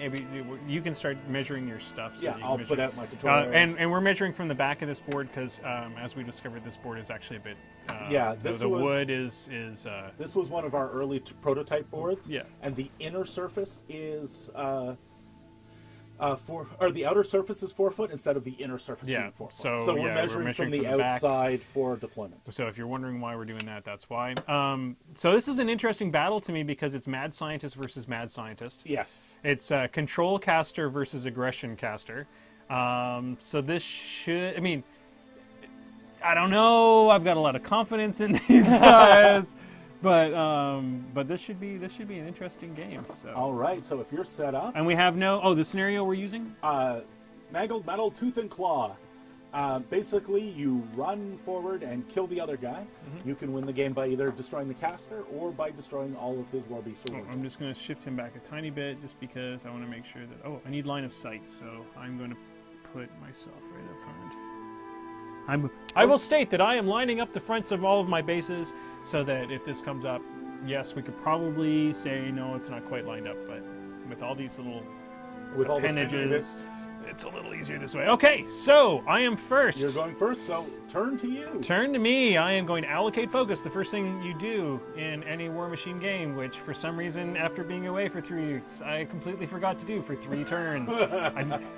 you can start measuring your stuff. So yeah, you I'll measure. put out my controller. And we're measuring from the back of this board because, as we discovered, this board is actually a bit. The wood is. This was one of our early prototype boards. Yeah. And the inner surface is the outer surface is 4 foot instead of the inner surface being 4 foot. So we're measuring from the outside for deployment. So if you're wondering why we're doing that, that's why. So this is an interesting battle to me because it's mad scientist versus mad scientist. Yes. It's control caster versus aggression caster. So this should. I mean, I don't know. I've got a lot of confidence in these guys. But this should be an interesting game. So. All right. So if you're set up, and we have the scenario we're using, mangled metal, tooth and claw. Basically, you run forward and kill the other guy. Mm-hmm. You can win the game by either destroying the caster or by destroying all of his war beasts. I'm just going to shift him back a tiny bit just because I want to make sure that. I need line of sight, so I'm going to put myself right up front. I will state that I am lining up the fronts of all of my bases so that if this comes up, yes, we could probably say no, it's not quite lined up, but with all these little appendages, it's a little easier this way. Okay, so I am first. You're going first, so turn to you. Turn to me. I am going to allocate focus, the first thing you do in any Warmachine game, which for some reason, after being away for 3 weeks, I completely forgot to do for 3 turns.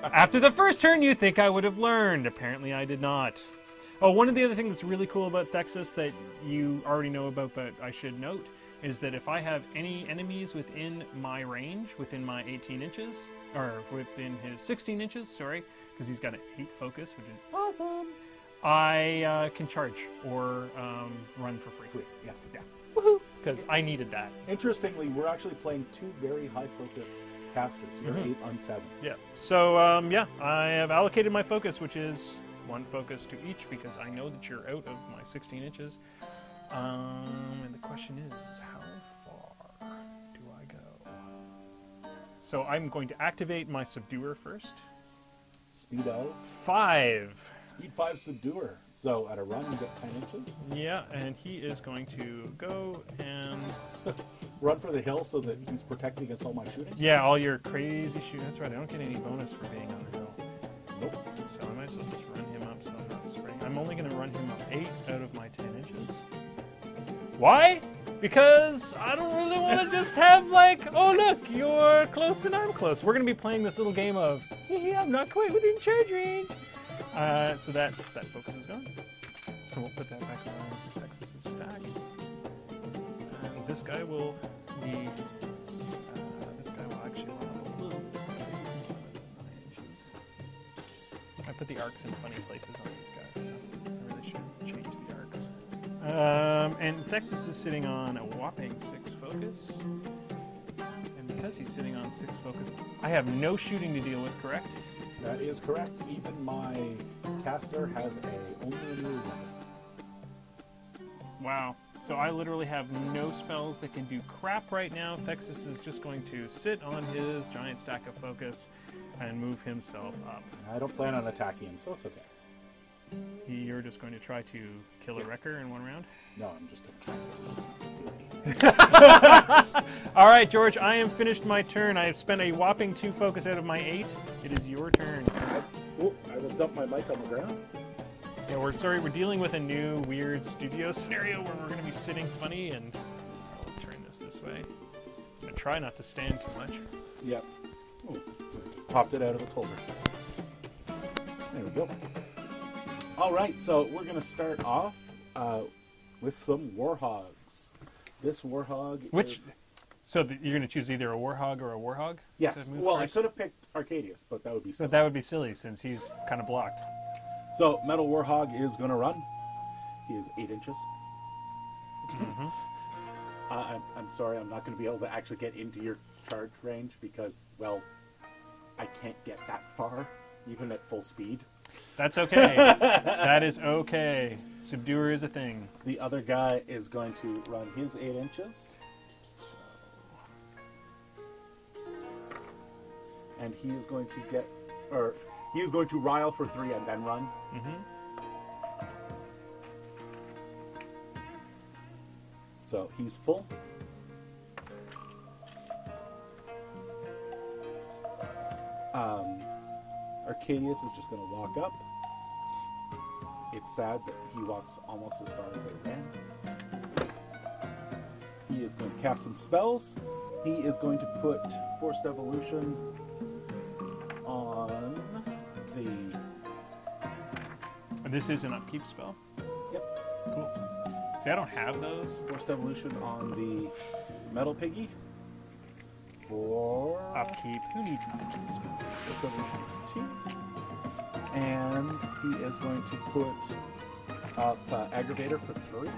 After the first turn, you'd think I would have learned. Apparently, I did not. Oh, one of the other things that's really cool about Thexus that you already know about, but I should note, is that if I have any enemies within my range, within my 18 inches, or within his 16 inches, sorry, because he's got an 8 focus, which is awesome, I can charge or run for free. Yeah. Woohoo! Because I needed that. Interestingly, we're actually playing 2 very high focus casters. You're 8, I'm 7. Yeah. So, I have allocated my focus, which is 1 focus to each because I know that you're out of my 16 inches. And the question is, how far do I go? So I'm going to activate my subduer first. Speed of 5. Speed 5 subduer. So at a run, you get 10 inches. Yeah, and he is going to go and run for the hill so that he's protected against all my shooting. Yeah, all your crazy shooting. That's right. I don't get any bonus for being on the hill. Nope. So I might as well just run him up so I'm not spraying. I'm only going to run him up 8 out of my 10 inches. Why? Because I don't really want to just have oh look, you're close and I'm close. We're going to be playing this little game of, I'm not quite within charge range. So that focus is gone. And we'll put that back on Texas's stack. And this guy will be, actually run up a little bit. 9 inches. I put the arcs in funny places on these guys, so I really should change the arcs. And Texas is sitting on a whopping 6 focus. And because he's sitting on 6 focus, I have no shooting to deal with, correct? That is correct. Even my caster has only a new one. Wow. So I literally have no spells that can do crap right now. Texas is just going to sit on his giant stack of focus and move himself up. I don't plan on attacking him, so it's okay. You're just going to try to kill a wrecker in one round? No, I'm just going to try. All right, George, I am finished my turn. I have spent a whopping 2 focus out of my 8. It is your turn. Oh, I will dump my mic on the ground. Yeah, we're dealing with a new weird studio scenario where we're going to be sitting funny, and I'll turn this way. And try not to stand too much. Yep. Oh, popped it out of its holder. There we go. All right, so we're going to start off with some warhogs. This warhog is... So you're going to choose either a warhog or a warhog? Yes. Well, I could have picked Arcadius, but that would be silly. But that would be silly since he's kind of blocked. So Metal Warhog is going to run. He is 8 inches. Mm-hmm. I'm sorry, I'm not going to be able to actually get into your charge range because, well, I can't get that far, even at full speed. That's okay. That is okay. Subduer is a thing. The other guy is going to run his 8 inches. And he is going to get, or he is going to rile for 3 and then run. Mm-hmm. So he's full. Arcadius is just going to walk up. It's sad that he walks almost as far as they ran. He is going to cast some spells. He is going to put Forced Evolution on the... And this is an upkeep spell? Yep. Cool. See, I don't have those. Forced Evolution on the Metal Piggy. For... Upkeep. Who needs an upkeep spell? Forced Evolution is 2. And he is going to put up Aggravator for 3.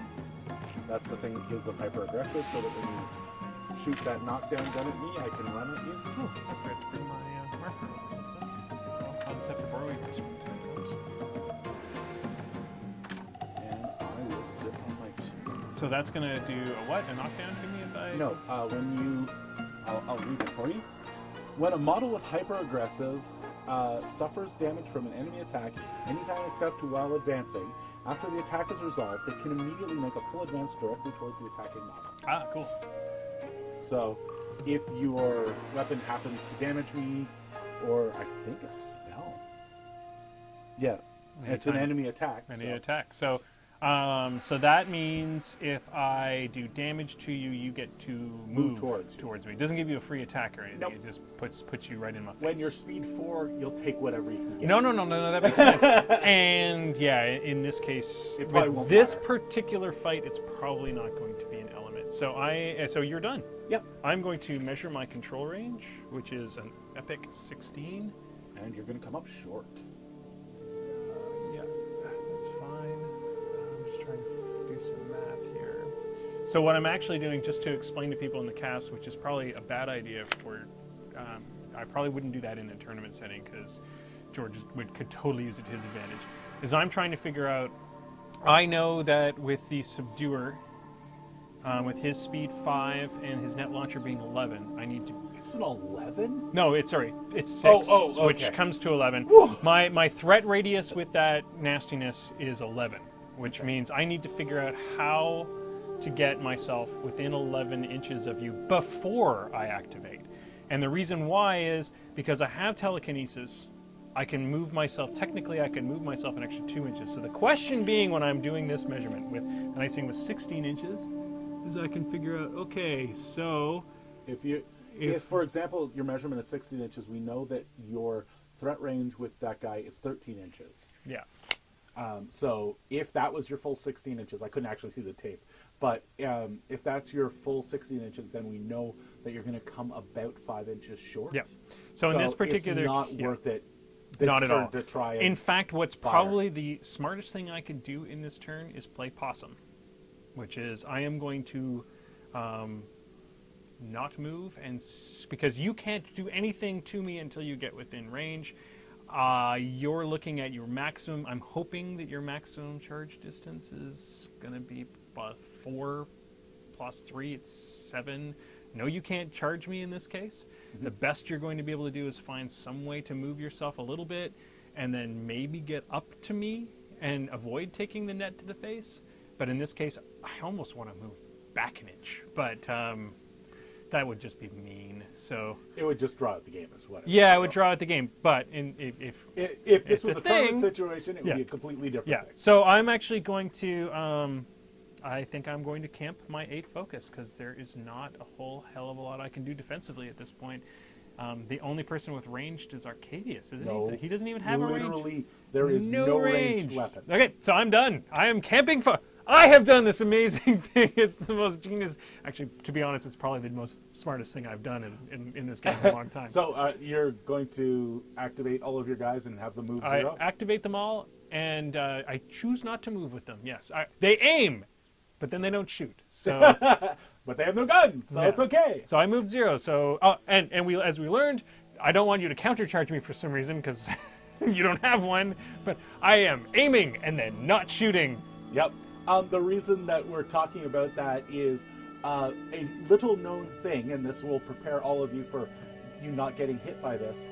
That's the thing that gives them hyper aggressive, so that when you shoot that knockdown gun at me, I can run at you. Oh, I forgot to bring my marker over. Well, I'll just have to borrow you this one time. And I will sit on my 2. So that's going to do a what? A knockdown to me if I... No, when you... I'll read it for you. When a model with hyper aggressive suffers damage from an enemy attack anytime except while advancing, after the attack is resolved, they can immediately make a full advance directly towards the attacking model. Ah, cool. So, if your weapon happens to damage me, or I think a spell. Yeah, it's an enemy attack. Enemy attack. So that means if I do damage to you, you get to move towards me. It doesn't give you a free attack or anything. Nope. It just puts you right in my face. When you're speed 4, you'll take whatever you can get. No, that makes sense. And yeah, in this case, with this particular fight, it's probably not going to be an element. So you're done. Yep. I'm going to measure my control range, which is an epic 16. And you're going to come up short. Yeah, that's fine. I'm just trying to do some math here. So what I'm actually doing, just to explain to people in the cast, which is probably a bad idea for, I probably wouldn't do that in a tournament setting because George could totally use it to his advantage, is I'm trying to figure out, I know that with the Subduer, with his speed 5 and his net launcher being 11, I need to... It's an 11? No, it's 6, okay. which comes to 11. Whew. My threat radius with that nastiness is 11, which means I need to figure out how to get myself within 11 inches of you before I activate. And the reason why is because I have telekinesis, I can move myself, technically I can move myself an extra 2 inches. So the question being when I'm doing this measurement with the nice thing with 16 inches is I can figure out, okay, so... If, for example, your measurement is 16 inches, we know that your threat range with that guy is 13 inches. Yeah. So if that was your full 16 inches, I couldn't actually see the tape, but if that's your full 16 inches, then we know that you're going to come about 5 inches short. Yeah. So in this particular... it's not worth it this not at turn all. to try and in fact, what's fire. Probably the smartest thing I could do in this turn is play possum, which is I am going to not move, and because you can't do anything to me until you get within range. You're looking at your maximum. I'm hoping that your maximum charge distance is going to be 4 plus 3. It's 7. No, you can't charge me in this case. Mm-hmm. The best you're going to be able to do is find some way to move yourself a little bit and then maybe get up to me and avoid taking the net to the face. But in this case, I almost want to move back an inch. But that would just be mean. So it would just draw out the game, is what. Yeah, it would draw out the game. But if this was a tournament situation, it would be a completely different thing. So I'm actually going to. I think I'm going to camp my 8 focus because there is not a whole hell of a lot I can do defensively at this point. The only person with ranged is Arcadius, isn't he? He doesn't even have a range. Literally, there is no ranged weapon. Okay, so I'm done. I am camping for. I have done this amazing thing. It's the most genius. Actually, to be honest, it's probably the most smartest thing I've done in this game in a long time. So you're going to activate all of your guys and have them move 0? I activate them all, and I choose not to move with them. Yes, they aim, but then they don't shoot. So, but they have no guns, so it's okay. So I moved 0. So and as we learned, I don't want you to countercharge me for some reason because you don't have one. But I am aiming and then not shooting. Yep. The reason that we're talking about that is a little known thing, and this will prepare all of you for you not getting hit by this.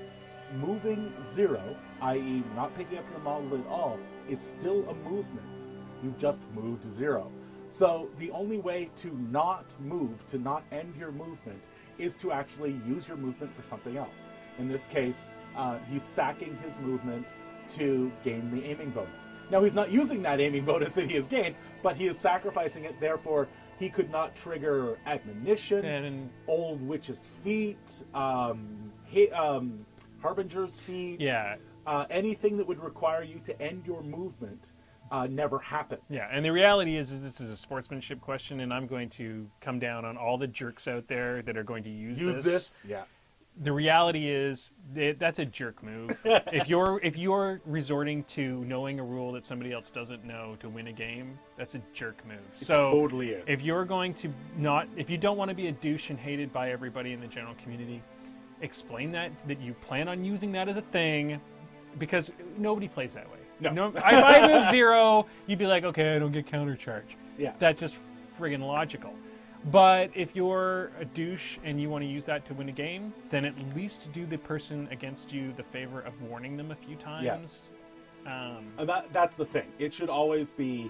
Moving 0, i.e. not picking up your model at all, is still a movement. You've just moved 0. So the only way to not move, to not end your movement, is to actually use your movement for something else. In this case, he's sacking his movement to gain the aiming bonus. Now, he's not using that aiming bonus that he has gained, but he is sacrificing it. Therefore, he could not trigger admonition, old witch's feet, harbinger's feet. Anything that would require you to end your movement never happens. Yeah, and the reality is this is a sportsmanship question, and I'm going to come down on all the jerks out there that are going to use this. Yeah. The reality is that's a jerk move. If you're resorting to knowing a rule that somebody else doesn't know to win a game, that's a jerk move. It totally is. If you're going to if you don't want to be a douche and hated by everybody in the general community, explain that you plan on using that as a thing, because nobody plays that way. No. If I move 0, you'd be like, okay, I don't get countercharge. Yeah. That's just friggin' logical. But if you're a douche and you want to use that to win a game, then at least do the person against you the favor of warning them a few times. Yeah. That's the thing. It should always be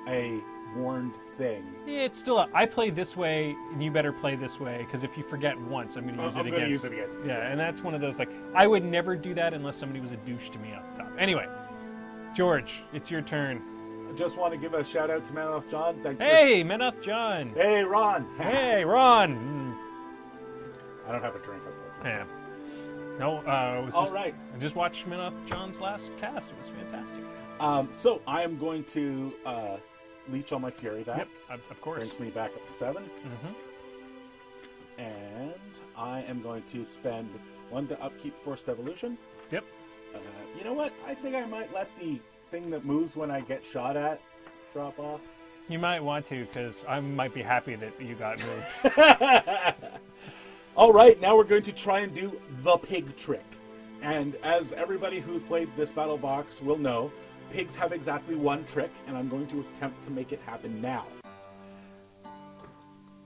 a warned thing. It's still I play this way, and you better play this way, because if you forget once, I'm going to use it against. Yeah, and that's one of those, like, I would never do that unless somebody was a douche to me off the top. Anyway, George, it's your turn. I just want to give a shout out to Manoff John. Thanks. Hey, Manoff John. Hey, Ron. Hey, Ron. I don't have a drink, unfortunately. Yeah. No, it was all right. I just watched Manoff John's last cast. It was fantastic. So I am going to leech on my fury back. Yep, of course. Brings me back up to 7. Mm-hmm. And I am going to spend 1 to upkeep Forced Evolution. Yep. You know what? I think I might let the thing that moves when I get shot at drop off. You might want to, because I might be happy that you got moved. All right, now we're going to try and do the pig trick. And as everybody who's played this battle box will know, pigs have exactly 1 trick, and I'm going to attempt to make it happen now.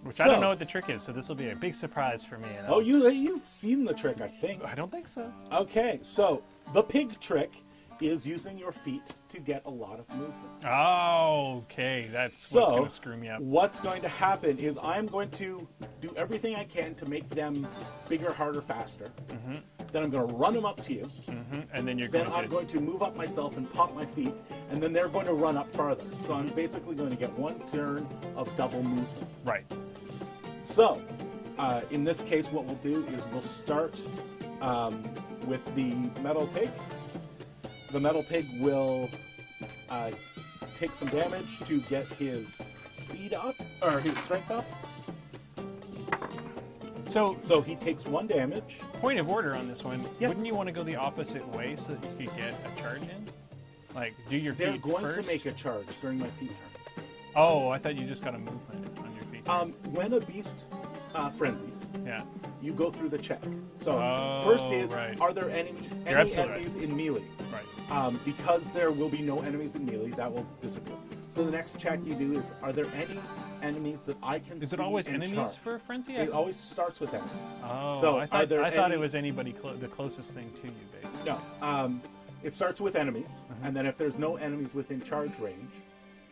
Which I don't know what the trick is, so this will be a big surprise for me. Oh, you've seen the trick, I think. I don't think so. Okay, so the pig trick is using your feet to get a lot of movement. Oh, okay. That's what's going to screw me up. What's going to happen is I'm going to do everything I can to make them bigger, harder, faster. Mm-hmm. Then I'm going to run them up to you. Mm-hmm. And then I'm going to move up myself and pop my feet, and then they're going to run up farther. So I'm basically going to get 1 turn of double movement. Right. So, in this case, what we'll do is we'll start with the metal pig. The metal pig will take some damage to get his speed up, or his strength up. So he takes 1 damage. Point of order on this one. Yep. Wouldn't you want to go the opposite way so that you could get a charge in? Like, do your They're feet going first? to make a charge during my feet turn. Oh, I thought you just got a movement on your feet turn. When a beast frenzies, yeah, you go through the check. So first is, are there any enemies in melee? Right. Because there will be no enemies in melee, that will disappear. So the next check you do is, are there any enemies that I can see? Is it always enemies charge? for frenzy? It always starts with enemies. Oh, so I thought it was anybody the closest thing to you, basically. No. it starts with enemies, and then if there's no enemies within charge range,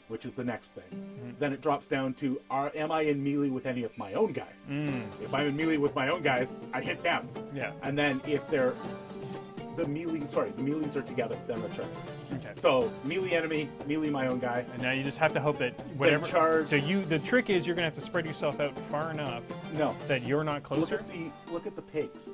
which is the next thing, then it drops down to, am I in melee with any of my own guys? If I'm in melee with my own guys, I hit them. Yeah. And then if they're, the melees are together, then the charge. Okay. So, melee enemy, melee my own guy. And now you just have to hope that whatever... charge... So the trick is you're going to have to spread yourself out far enough that you're not closer. Look at the pigs.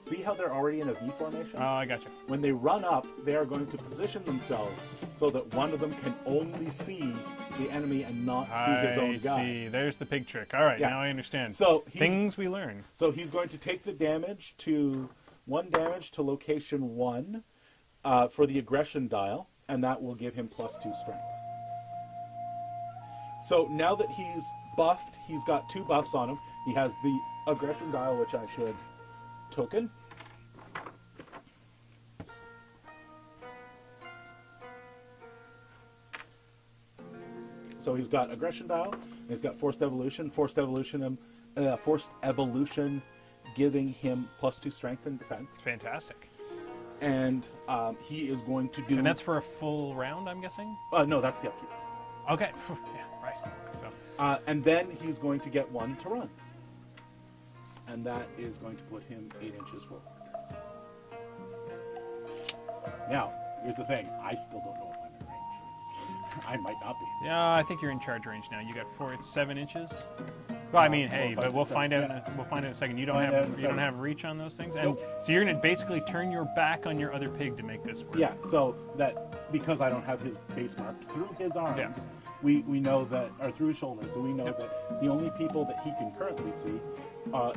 See how they're already in a V formation? Oh, I gotcha. When they run up, they are going to position themselves so that one of them can only see the enemy and not see his own guy. I see. There's the pig trick. All right, now I understand. So things we learn. So he's going to take the damage to 1 damage to location 1 for the aggression dial, and that will give him +2 strength. So now that he's buffed, he's got 2 buffs on him. He has the aggression dial, which I should token. So he's got aggression dial, and he's got forced evolution. Forced evolution giving him +2 strength and defense. Fantastic. And he is going to do... And that's for a full round, I'm guessing? No, that's the upkeep. Okay. Yeah, right. So. And then he's going to get 1 to run. And that is going to put him 8 inches forward. Now, here's the thing. I still don't know if I'm in range. I might not be. Yeah, I think you're in charge range now. You got 7 inches. Well, I mean, hey, but we'll find out. We'll find out in a second. You don't have reach on those things, and so you're going to basically turn your back on your other pig to make this work. Yeah. So that because I don't have his base marked through his arms, we know that, or through his shoulders, so we know that the only people that he can currently see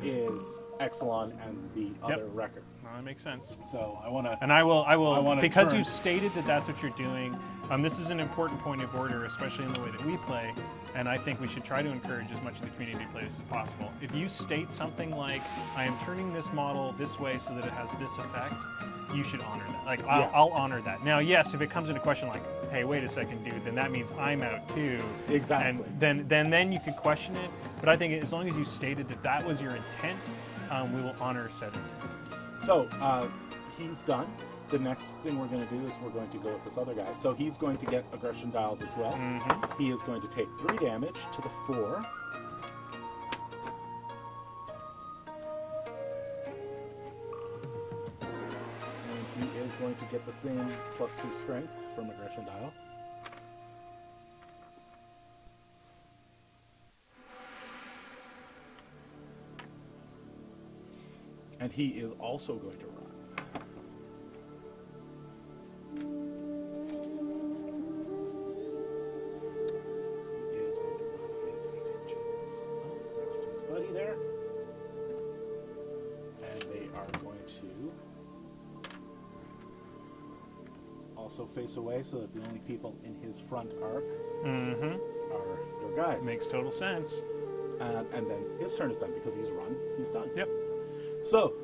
is Exelon and the other wrecker. Well, that makes sense. So I want to, and I will, because you stated that that's what you're doing. This is an important point of order, especially in the way that we play, and I think we should try to encourage as much of the community to play this as possible. If you state something like, I am turning this model this way so that it has this effect, you should honor that. Like, I'll honor that. Now, yes, if it comes into question like, hey, wait a second, dude, then that means I'm out too. Exactly. And then you could question it, but I think as long as you stated that that was your intent, we will honor said intent. So, he's done. The next thing we're going to do is we're going to go with this other guy. So he's going to get aggression dialed as well. He is going to take 3 damage to the 4. And he is going to get the same +2 strength from aggression dial. And he is also going to run. Face away so that the only people in his front arc are your guys. Makes total sense. And then his turn is done because he's run. He's done. Yep. So,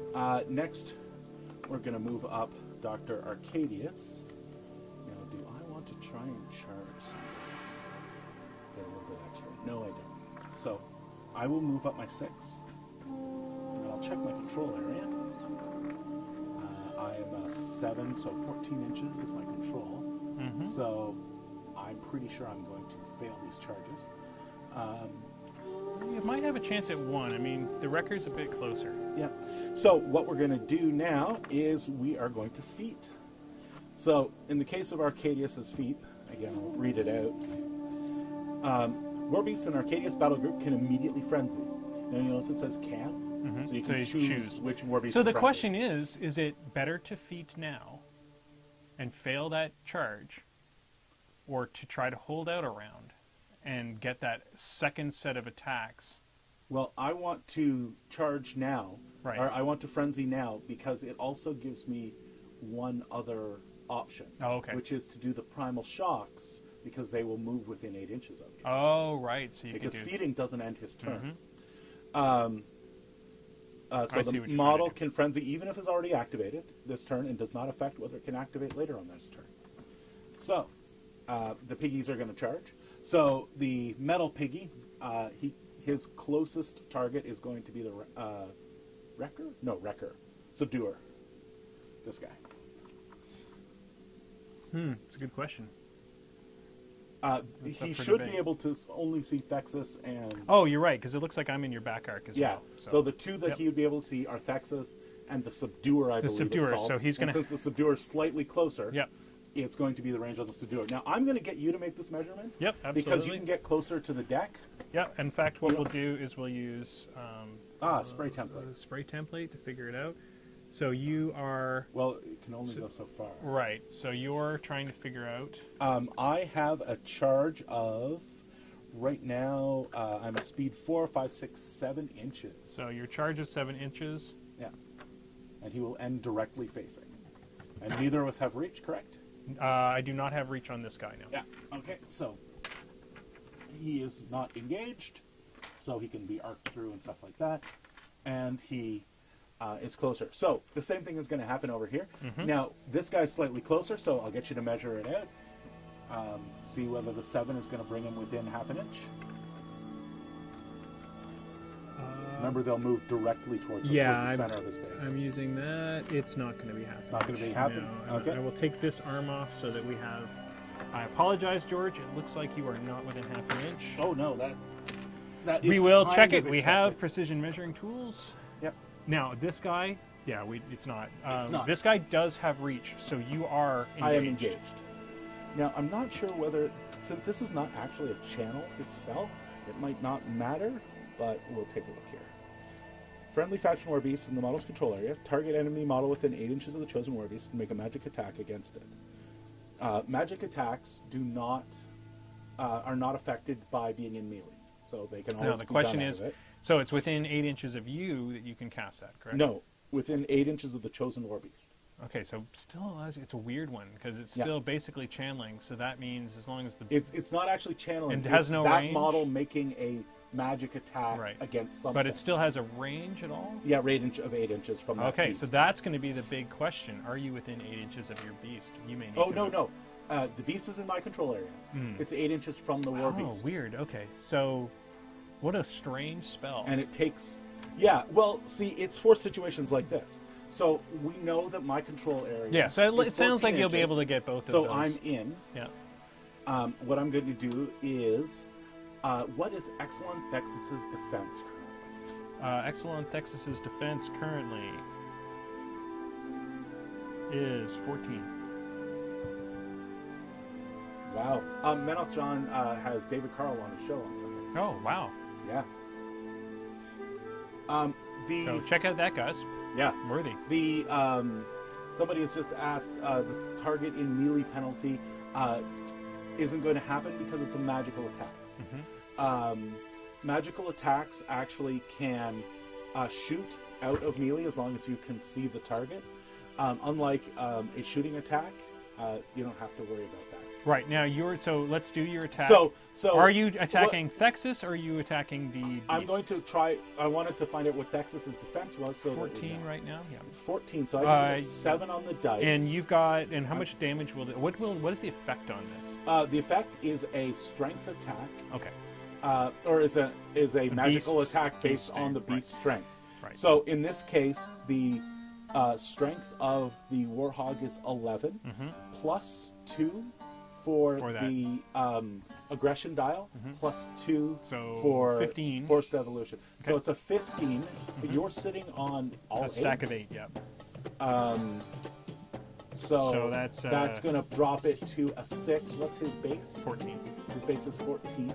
next we're going to move up Dr. Arcadius. Now, do I want to try and charge? Get a little bit extra. No, I don't. So, I will move up my 6. And I'll check my control area. I am a 7, so 14 inches is my control. So I'm pretty sure I'm going to fail these charges. You might have a chance at 1. I mean, the record's a bit closer. Yeah. So what we're going to do now is we are going to feat. So in the case of Arcadius's feat, again, I'll read it out. Warbeasts in Arcadius battle group can immediately frenzy. Now you notice it says can. So you can choose which warbeast. So the question is it better to feat now and fail that charge, or to try to hold out a round and get that second set of attacks? Well, I want to charge now, right? Or I want to frenzy now because it also gives me one other option. Oh, okay. Which is to do the primal shocks because they will move within 8 inches of you. Oh, right. So you because feeding doesn't end his turn. So the model can frenzy even if it's already activated this turn and does not affect whether it can activate later on this turn. So the piggies are going to charge. So the metal piggy, his closest target is going to be the wrecker? No, wrecker. Subduer. This guy. It's a good question. He should be able to only see Thexus and... Oh, you're right, because it looks like I'm in your back arc as well. So the two that he would be able to see are Thexus and the Subduer, I believe it's called. So he's going to... Since the Subduer is slightly closer, yep, it's going to be the range of the Subduer. Now, I'm going to get you to make this measurement. Yep, absolutely. Because you can get closer to the deck. Yep, in fact, what we'll do is we'll use... spray template. Spray template to figure it out. So you are... Well, it can only go so far. Right, so you're trying to figure out... I have a charge of... Right now, I'm a speed 4, 5, 6, 7 inches. So your charge of 7 inches. Yeah. And he will end directly facing. And neither of us have reach, correct? I do not have reach on this guy now. Yeah. Okay, so he is not engaged, so he can be arced through and stuff like that. And he is closer. So the same thing is going to happen over here. Now, this guy's slightly closer, so I'll get you to measure it out. See whether the 7 is going to bring him within half an inch. Remember, they'll move directly towards the center of his base. I'm using that. It's not going to be half. It's not going to be half. No, okay. I will take this arm off so that we have... I apologize, George. It looks like you are not within half an inch. Oh, no. That is we will check it. expected. We have precision measuring tools. Yep. Now, this guy... Yeah, it's not. It's not. This guy does have reach, so you are engaged. I am engaged. Now, I'm not sure whether... Since this is not actually a channel, his spell, it might not matter, but we'll take a look here. Friendly faction war beast in the model's control area. Target enemy model within 8 inches of the chosen war beast and make a magic attack against it. Magic attacks are not affected by being in melee, so they can always Now, the question is, so it's within 8 inches of you that you can cast that, correct? No, within 8 inches of the chosen war beast. Okay, so still, it's a weird one because it's still basically channeling. So that means as long as the it's not actually channeling. And it has no that range? model making a magic attack against something. But it still has a range at all. Yeah, range of 8 inches from that Okay, beast. so that's going to be the big question: are you within 8 inches of your beast? You may need. Oh no. The beast is in my control area. It's 8 inches from the war beast. Oh, weird. Okay, so what a strange spell. And it takes. Yeah, well, see, it's for situations like this. So we know that my control area. Yeah, so it sounds like you'll inches, be able to get both of so those. I'm in. Yeah. What I'm going to do is, what is Exelon Thexus's defense currently? Exelon Thexus's defense currently is 14. Wow. Menoth John has David Carl on his show on Sunday. Oh, wow. Yeah. So check out that, guys. Yeah. Worthy. Somebody has just asked, the target in melee penalty isn't going to happen because it's a magical attacks. Magical attacks actually can shoot out of melee as long as you can see the target. Unlike a shooting attack, you don't have to worry about that. Right, now so let's do your attack. So are you attacking Thexus or are you attacking the beast? I'm going to try. I wanted to find out what Thexus's defense was. So 14 right now. Yeah, it's 14. So I get 7 on the dice. And you've got. And how much damage will? What is the effect on this? The effect is a strength attack. Okay. Or is a magical attack based on the beast's strength. Right. So in this case, the strength of the Warhog is 11 plus 2 for the aggression dial, plus 2 for 15. Forced evolution. Okay. So it's a 15. You're sitting on all a stack of 8. Yeah. So that's going to drop it to a 6. What's his base? 14. His base is 14.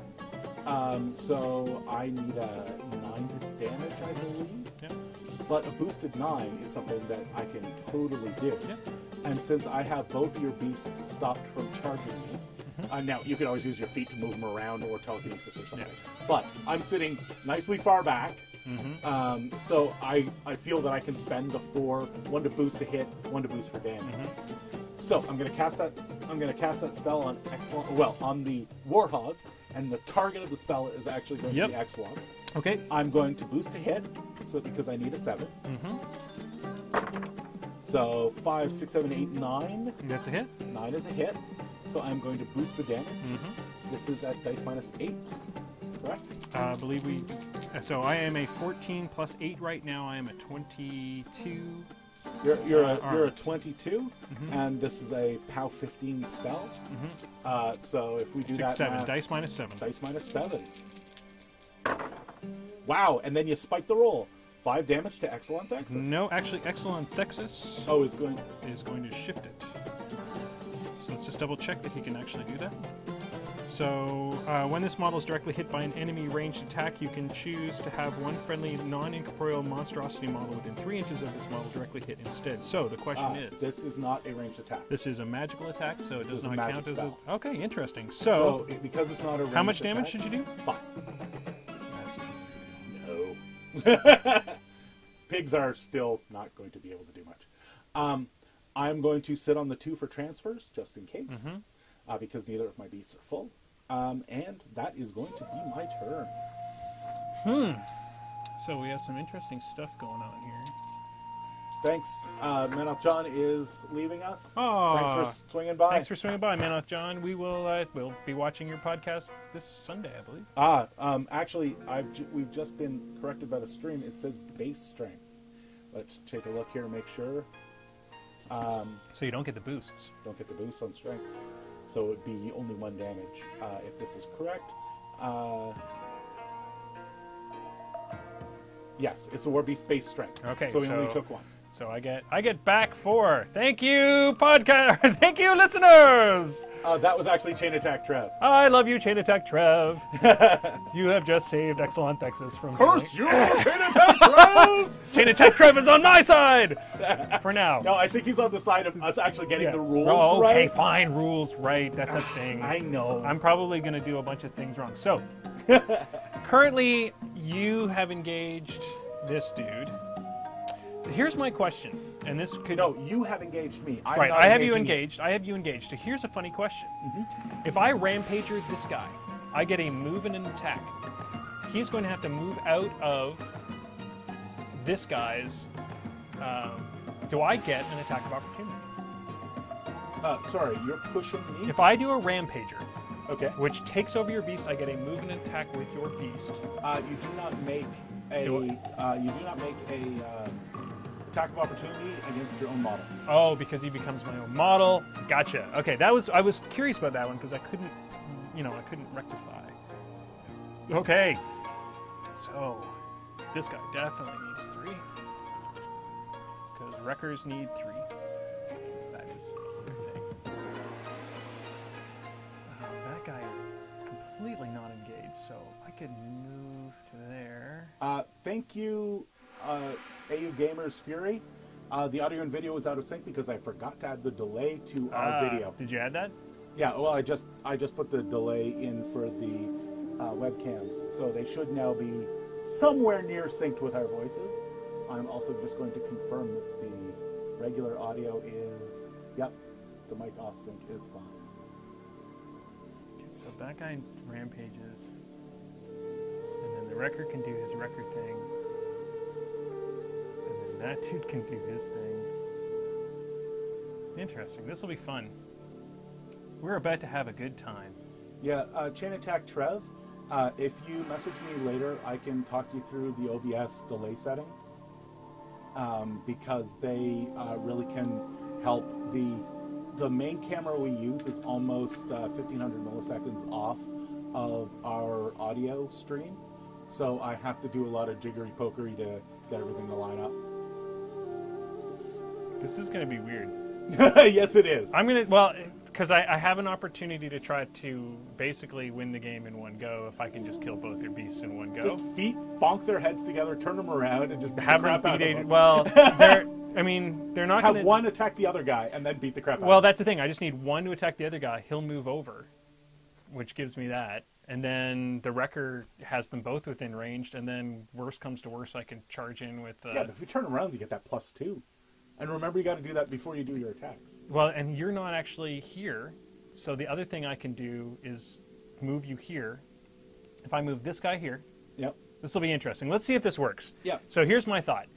So I need a 9 to damage, I believe. Yeah. But a boosted 9 is something that I can totally do. Yeah. And since I have both of your beasts stopped from charging me, now you can always use your feet to move them around or telekinesis or something. Yeah. But I'm sitting nicely far back, so I feel that I can spend the 4, 1 to boost a hit, 1 to boost for damage. So I'm going to cast that. I'm going to cast that spell on on the Warhog, and the target of the spell is actually going to be Exelon. Okay. I'm going to boost a hit, because I need a 7. So 5, 6, 7, 8, 9. That's a hit. 9 is a hit. So I'm going to boost the damage. This is at dice minus 8, correct? I believe we. So I am a 14 plus 8 right now. I am a 22. You're a 22, and this is a POW 15 spell. So if we do 6, that 7. math, Dice minus 7. dice minus 7. Wow, and then you spike the roll. 5 damage to Excellenthexus. No, actually, Excellenthexus Oh, is going to shift it. So let's just double check that he can actually do that. So when this model is directly hit by an enemy ranged attack, you can choose to have one friendly non-incorporeal monstrosity model within 3 inches of this model directly hit instead. So the question is... This is not a ranged attack. This is a magical attack, so it does not count as spell. a... Okay, interesting. So because it's not a ranged how much attack, damage should you do? 5. That's No. Pigs are still not going to be able to do much. I'm going to sit on the 2 for transfers, just in case, because neither of my beasts are full. And that is going to be my turn. So we have some interesting stuff going on here. Thanks. Manoth John is leaving us. Oh, thanks for swinging by. Thanks for swinging by, Manoth John. We will we'll be watching your podcast this Sunday, I believe. Actually, we've just been corrected by the stream. It says base strength. Let's take a look here and make sure. So you don't get the boosts. Don't get the boost on strength. So it would be only 1 damage if this is correct. Yes, it's a War Beast base strength. Okay, so we only took 1. So I get back 4. Thank you, podcast. Thank you, listeners. That was actually Chain Attack Trev. I love you, Chain Attack Trev. You have just saved Excellenthexus from... Curse you, Chain Attack Trev! Chain Attack Trev is on my side! For now. No, I think he's on the side of us actually getting the rules right. right. Okay, fine, rules right. That's a thing. I know. I'm probably going to do a bunch of things wrong. So, currently, you have engaged this dude. Here's my question, and this could... No, you have engaged me. I'm right, not I have you engaging engaged. I have you engaged. So here's a funny question. If I rampager this guy, I get a move and an attack. He's going to have to move out of this guy's... do I get an attack of opportunity? Sorry, you're pushing me? If I do a rampager, okay, which takes over your beast, I get a move and attack with your beast. You do not make a attack of opportunity against your own model. Oh, because he becomes my own model. Gotcha. Okay, I was curious about that one because I couldn't rectify. Okay, so this guy definitely needs 3 because wreckers need 3. That is the thing. That guy is completely not engaged, so I could move to there. Thank you, AU Gamers Fury. The audio and video was out of sync because I forgot to add the delay to our video. Did you add that? Yeah, well, I just put the delay in for the webcams, so they should now be somewhere near synced with our voices. I'm also just going to confirm that the regular audio is, yep, the mic off sync is fine. Okay, so that guy rampages, and then the wrecker can do his wrecker thing. That dude can do his thing. Interesting. This will be fun. We're about to have a good time. Yeah, Chain Attack Trev, if you message me later, I can talk you through the OBS delay settings because they really can help. The main camera we use is almost 1,500 milliseconds off of our audio stream, so I have to do a lot of jiggery-pokery to get everything to line up. This is going to be weird. Yes, it is. I'm going to, well, because I have an opportunity to try to basically win the game in one go if I can just kill both their beasts in one go. Just bonk their heads together, turn them around, and just have them beat well, they're not going to... Have one attack the other guy, and then beat the crap out of him. Well, that's the thing. I just need one to attack the other guy. He'll move over, which gives me that. And then the wrecker has them both within range, and then worst comes to worst, I can charge in with... Yeah, but if you turn around, you get that +2. And remember, you got to do that before you do your attacks. Well, and you're not actually here, so the other thing I can do is move you here. If I move this guy here, yep, this will be interesting. Let's see if this works. Yeah. So here's my thought,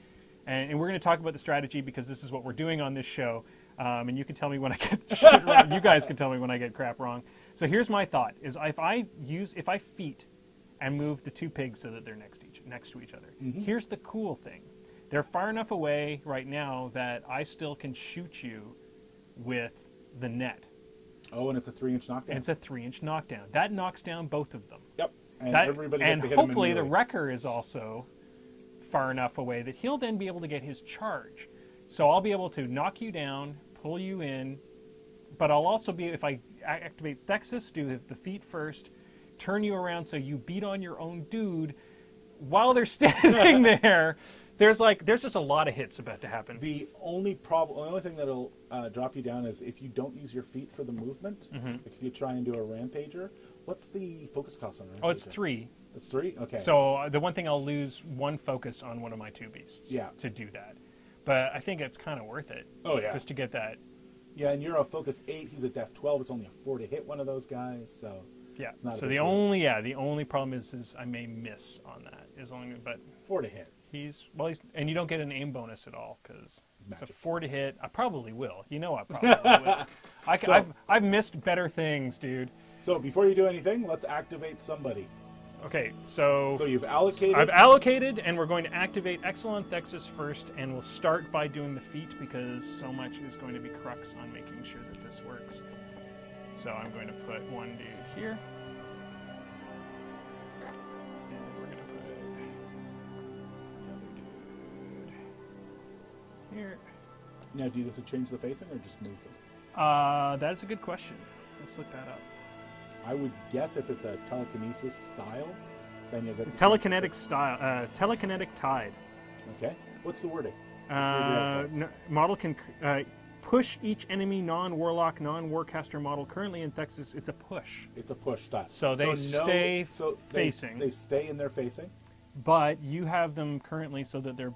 and we're going to talk about the strategy because this is what we're doing on this show, and you can tell me when I get shit wrong. You guys can tell me when I get crap wrong. So here's my thought: is if I feet and move the 2 pigs so that they're next to each other. Mm-hmm. Here's the cool thing. They're far enough away right now that I still can shoot you with the net. Oh, and it's a 3-inch knockdown? And it's a 3-inch knockdown. That knocks down both of them. Yep. And everybody gets to hit him. And hopefully the Wrecker is also far enough away that he'll then be able to get his charge. So I'll be able to knock you down, pull you in, but I'll also be, if I activate Thexus, do the feet first, turn you around so you beat on your own dude while they're standing there. There's just a lot of hits about to happen. The only thing that'll drop you down is if you don't use your feet for the movement. Like if you try and do a Rampager. What's the focus cost on Rampager? Oh, it's 3. It's 3? Okay. So the one thing, I'll lose 1 focus on one of my 2 beasts to do that. But I think it's kind of worth it. Oh, yeah. Just to get that. Yeah, and you're a focus 8. He's a def 12. It's only a 4 to hit one of those guys. So yeah. It's not so the only problem is I may miss on that. But 4 to hit. And you don't get an aim bonus at all because it's a 4 to hit. I probably will. You know I probably will. I've missed better things, dude. So before you do anything, let's activate somebody. Okay, so you've allocated. I've allocated, and we're going to activate Excellent Thexus first, and we'll start by doing the feat because so much is going to be crux on making sure that this works. So I'm going to put one dude here. Here. Now, do you have to change the facing or just move them? That's a good question. Let's look that up. I would guess if it's a telekinesis style, then you'll get telekinetic style. Telekinetic tide. Okay. What's the wording? Model can push each enemy non-warlock, non-warcaster model currently in Thexus. It's a push. It's a push style. So they stay facing. They stay in their facing. But you have them currently so that they're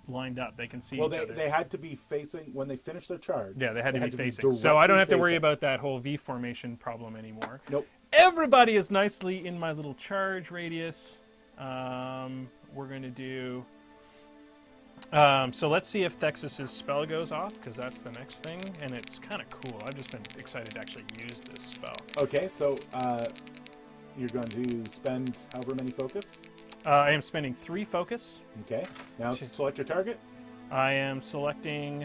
lined up. They can see each other. They had to be facing when they finished their charge. Yeah, they had to be facing. So I don't have to worry about that whole V formation problem anymore. Nope. Everybody is nicely in my little charge radius. We're going to do... so let's see if Thexus's spell goes off, because that's the next thing, and it's kind of cool. I've just been excited to actually use this spell. Okay, so you're going to spend however many focus? I am spending 3 focus. Okay. Now select your target. I am casting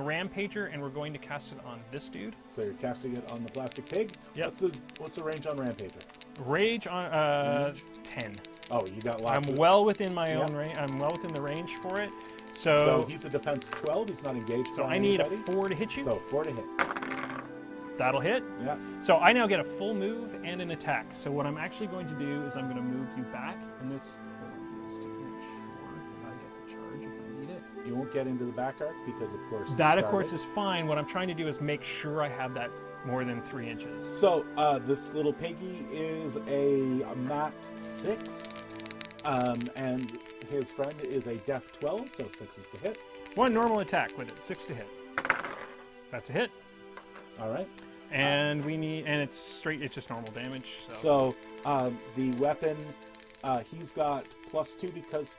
a Rampager, and we're going to cast it on this dude. So you're casting it on the plastic pig. Yep. What's the range on Rampager? Range on 10. Oh, you got lots. I'm well within my own range. I'm well within the range for it. So he's a defense 12. He's not engaged. So I need a 4 to hit you. So 4 to hit. That'll hit. Yeah. So I now get a full move and an attack. So what I'm actually going to do is I'm going to move you back, and this is to make sure that I get the charge if I need it. You won't get into the back arc because, of course, that of course is fine. What I'm trying to do is make sure I have that more than 3 inches. So this little piggy is a mat 6, and his friend is a def 12, so 6 is to hit. 1 normal attack with it, 6 to hit. That's a hit. All right. And it's straight, it's just normal damage. So the weapon, he's got +2 because,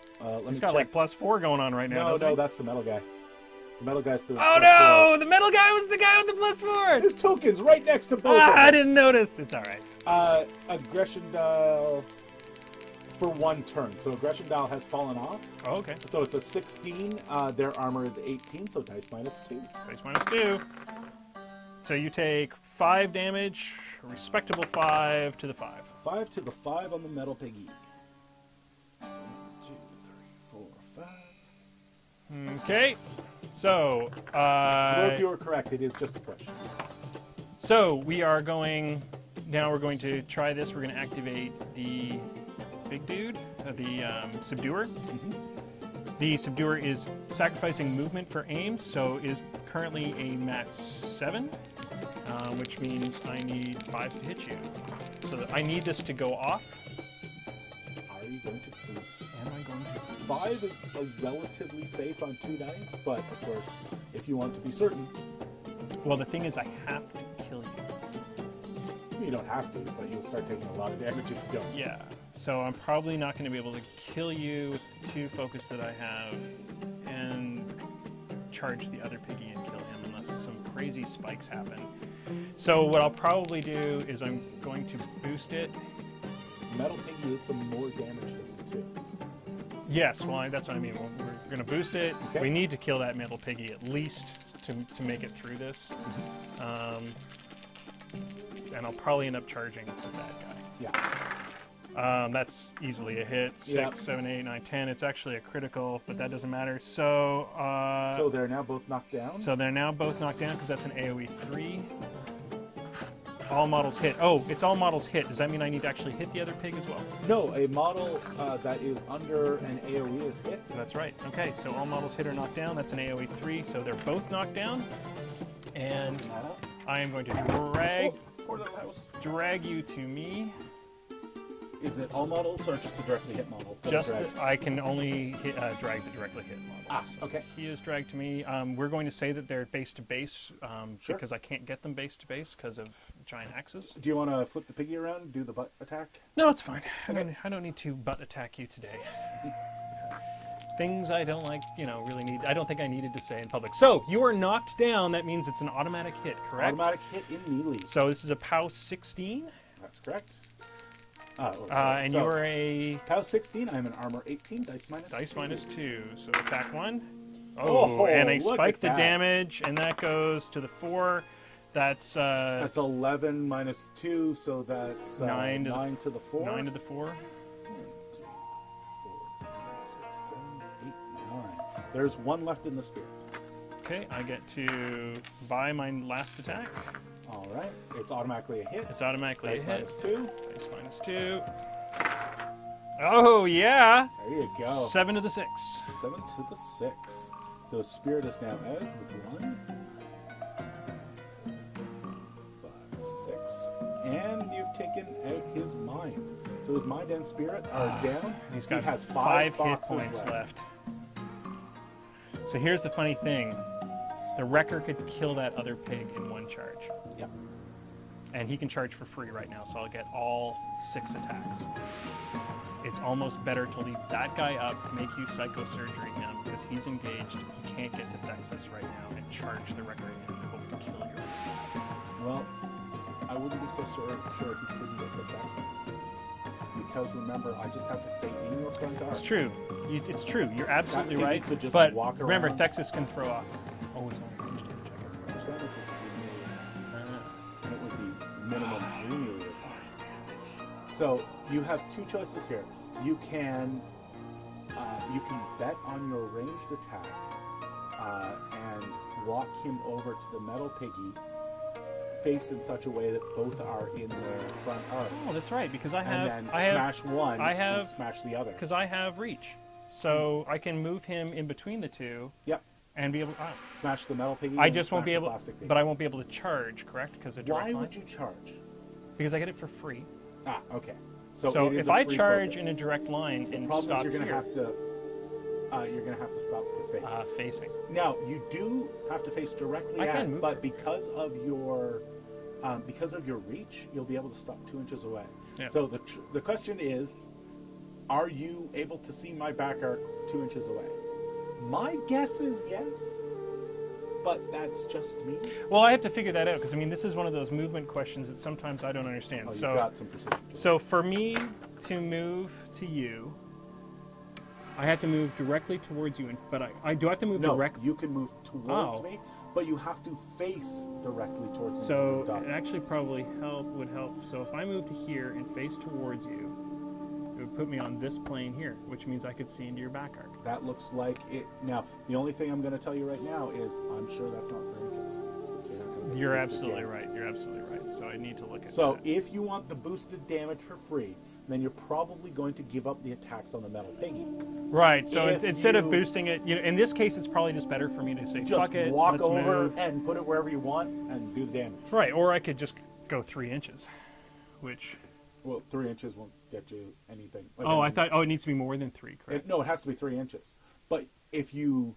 he's got like +4 going on right now. No, that's the metal guy. The metal guy's the Oh no! The metal guy was the guy with the +4! There's tokens right next to both of them. I didn't notice. It's alright. Aggression dial for 1 turn. So aggression dial has fallen off. Oh, okay. So it's a 16. Their armor is 18, so dice -2. Dice -2. So you take 5 damage, a respectable 5 to the 5. 5 to the 5 on the metal piggy. 1, 2, 3, 4, 5. Okay. So, if you were correct, it is just a push. So we are going. Now we're going to try this. We're going to activate the big dude, the subduer. The subduer is sacrificing movement for aims, so is currently a mat 7, which means I need 5s to hit you. So I need this to go off. Are you going to boost? Am I going to boost? 5 is relatively safe on 2 dice, but of course, if you want to be certain. Well, the thing is, I have to kill you. You don't have to, but you'll start taking a lot of damage if you don't. Yeah. So I'm probably not going to be able to kill you with the 2 focus that I have and charge the other piggy and kill him unless some crazy spikes happen. So what I'll probably do is I'm going to boost it. Metal piggy is the more damage of the 2. Yes, well, that's what I mean. We're going to boost it. Okay. We need to kill that metal piggy at least to make it through this. And I'll probably end up charging with that guy. Yeah. That's easily a hit. 6, Yep. 7, 8, 9, 10. It's actually a critical, but that doesn't matter. So, so they're now both knocked down? So they're now both knocked down because that's an AoE 3. All models hit. Oh, it's all models hit. Does that mean I need to actually hit the other pig as well? No, a model that is under an AoE is hit. That's right. Okay, so all models hit or knocked down. That's an AoE 3, so they're both knocked down. And I am going to drag you to me. Is it all models or just the directly hit model? Just I can only drag the directly hit models. Ah, okay. He is dragged to me. We're going to say that they're base to base Sure. because I can't get them base to base because of giant axes. Do you want to flip the piggy around and do the butt attack? No, it's fine. Okay. I don't need to butt attack you today. Things I don't like, really need. I don't think I needed to say in public. So you are knocked down. That means it's an automatic hit, correct? Automatic hit in melee. So this is a POW 16. That's correct. And you are a POW 16. I'm an armor 18. Dice minus 2. So attack 1. Oh, and I look spike at the that. damage, and that goes to the 4. That's 11 minus 2, so that's 9 to the 4. 9 to the 4. 1, 2, 4, 5, 6, 7, 8, 9. There's one left in the spirit. Okay, I get to buy my last attack. All right, it's automatically a hit. It's automatically Dice a hit. minus 2. Dice minus 2. Oh, yeah! There you go. 7 to the 6. 7 to the 6. So spirit is now out with 1, 5, 6, and you've taken out his mind. So his mind and spirit are down. He's got he has 5 hit boxes points left. So here's the funny thing. The Wrecker could kill that other pig in 1 charge. Yep. And he can charge for free right now, so I'll get all 6 attacks. It's almost better to leave that guy up, make you psychosurgery him, because he's engaged, he can't get to Texas right now, and charge the Wrecker in and hope to kill you. Well, I wouldn't be so sure if he couldn't get to Texas. Because remember, I just have to stay in your front guard. It's true. It's true. You're absolutely That right. could just But walk remember, around. Texas can throw off. Oh, it's only range damage. Which damage is and it would be minimum 3 melee attacks. So you have 2 choices here. You can bet on your ranged attack and walk him over to the metal piggy, face in such a way that both are in their front arc. Oh, that's right. Because I have. And then I have smash one and smash the other. Because I have reach, so I can move him in between the 2. Yep. And be able. Smash the metal piggy. I and just won't be smash the able. plastic piggy. But I won't be able to charge, correct? Because a direct Why line. would you charge? Because I get it for free. Ah, okay. So it is if a I free charge focus. in a direct line and Problem stop is you're here, gonna have to stop to face. facing. Now you do have to face directly I at can it, move but it. because of your reach, you'll be able to stop 2 inches away. Yeah. So the question is, are you able to see my back arc 2 inches away? My guess is yes, but that's just me. Well, I have to figure that out because I mean this is one of those movement questions that sometimes I don't understand. Oh, so you've got some precision. So for me to move to you, I have to move directly towards you, but I do have to move directly. You can move towards me, but you have to face directly towards me. So it actually probably would help. So if I move to here and face towards you, it would put me on this plane here, which means I could see into your back arc. That looks like it. Now, the only thing I'm going to tell you right now is I'm sure that's not 3 inches. So You're absolutely right. You're absolutely right. So I need to look at So that. if you want the boosted damage for free, then you're probably going to give up the attacks on the metal piggy. Right. So If instead of you- boosting it, in this case, it's probably just better for me to say, Just fuck it, walk let's over move. and put it wherever you want and do the damage. Right. Or I could just go 3 inches, which. Well, 3 inches won't get you anything. Like, Oh, I thought. Oh, it needs to be more than 3, correct? No, it has to be 3 inches. But if you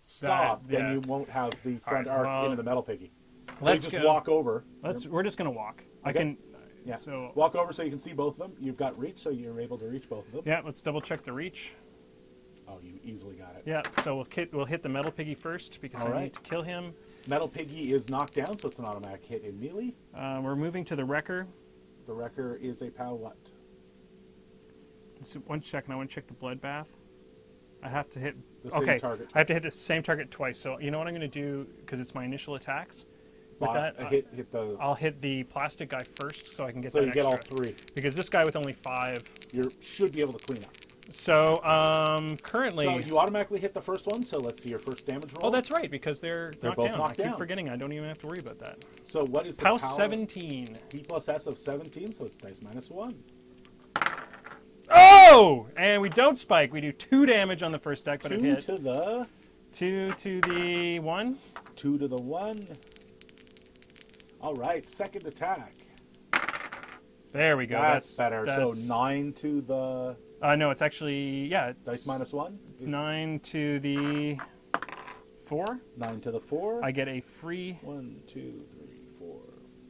stop, yeah. then you won't have the front All right, arc well, into the metal piggy. So let's you just go. walk over. We're just gonna walk. I Okay. can. Yeah. So Walk over so you can see both of them. You've got reach, so you're able to reach both of them. yeah, let's double check the reach. Oh, you easily got it. Yeah. So we'll hit the metal piggy first because All I right. need to kill him. Metal piggy is knocked down, so it's an automatic hit in melee. We're moving to the Wrecker. The Wrecker is a POW what? So one check. And I want to check the bloodbath. I have to hit. The same Okay, target. I have to hit the same target twice. So you know what I'm going to do, because it's my initial attacks. With that, hit the. I'll hit the plastic guy first, so I can get So that you get all extra. 3. Because this guy with only 5. You should be able to clean up. So currently. So you automatically hit the first one. So let's see your first damage roll. Oh, that's right, because they're knocked both down. knocked I keep down. forgetting. I don't even have to worry about that. So what is the House power? 17. P plus S of 17, so it's dice minus 1. Oh! And we don't spike. We do 2 damage on the first deck, but it 2 hit. to the 2 to the 1. 2 to the 1. All right, second attack. There we go. That's better. That's, So 9 to the no, it's actually, yeah. dice minus 1. It's 9 to the 4. 9 to the 4. I get a free 1, 2, 3, 4,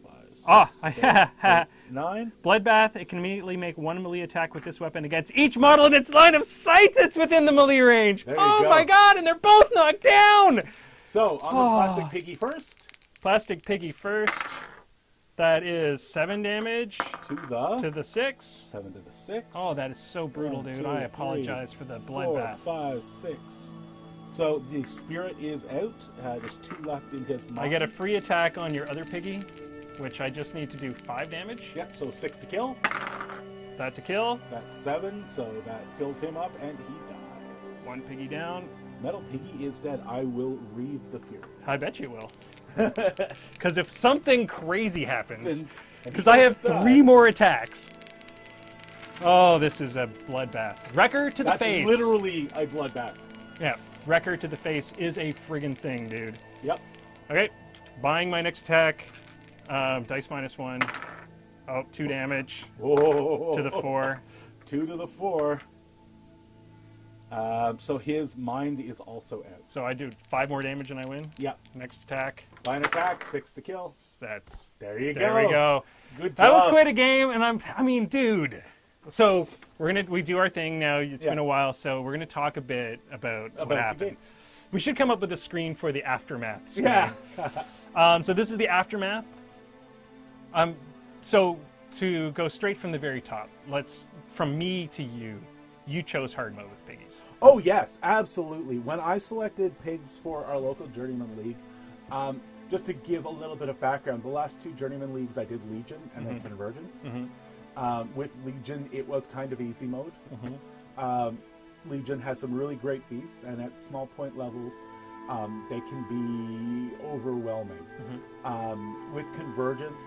5, 6, Ah, 7, 8, 9. Bloodbath. It can immediately make 1 melee attack with this weapon against each model in its line of sight that's within the melee range. There you Oh go. my god, and they're both knocked down! So on the plastic piggy first. Plastic piggy first. That is 7 damage To the 6. 7 to the 6. Oh, that is so brutal, 1, dude. 2, I 3, apologize for the 4, bloodbath. 5, 6. So the spirit is out. There's 2 left in his mind. I get a free attack on your other piggy, which I just need to do 5 damage. Yep, so 6 to kill. That's a kill. That's 7, so that fills him up, and he dies. 1 piggy down. Metal piggy is dead. I will reave the fury. I bet you will. Because if something crazy happens, And because he I have doesn't 3 die. more attacks. Oh, this is a bloodbath. Wrecker to the That's face. literally a bloodbath. Yeah, Wrecker to the face is a friggin' thing, dude. Yep. Okay, buying my next attack. Dice minus 1. Oh, 2 damage Whoa. to the 4. 2 to the 4. So his mind is also out. So I do 5 more damage and I win. Yep. Next attack. Fine attack, 6 to kill. That's There you there go. we go. Good job. That was quite a game, and I mean, dude. So we do our thing now. It's been a while, so we're gonna talk a bit about what the happened. game. We should come up with a screen for the aftermath screen. Yeah. So this is the aftermath. So to go straight from the very top, from me to you. You chose hard mode with piggies. Oh yes, absolutely. When I selected pigs for our local journeyman league, just to give a little bit of background, the last 2 journeyman leagues I did Legion and then Convergence. With Legion, it was kind of easy mode. Legion has some really great beasts, and at small point levels, they can be overwhelming. With Convergence,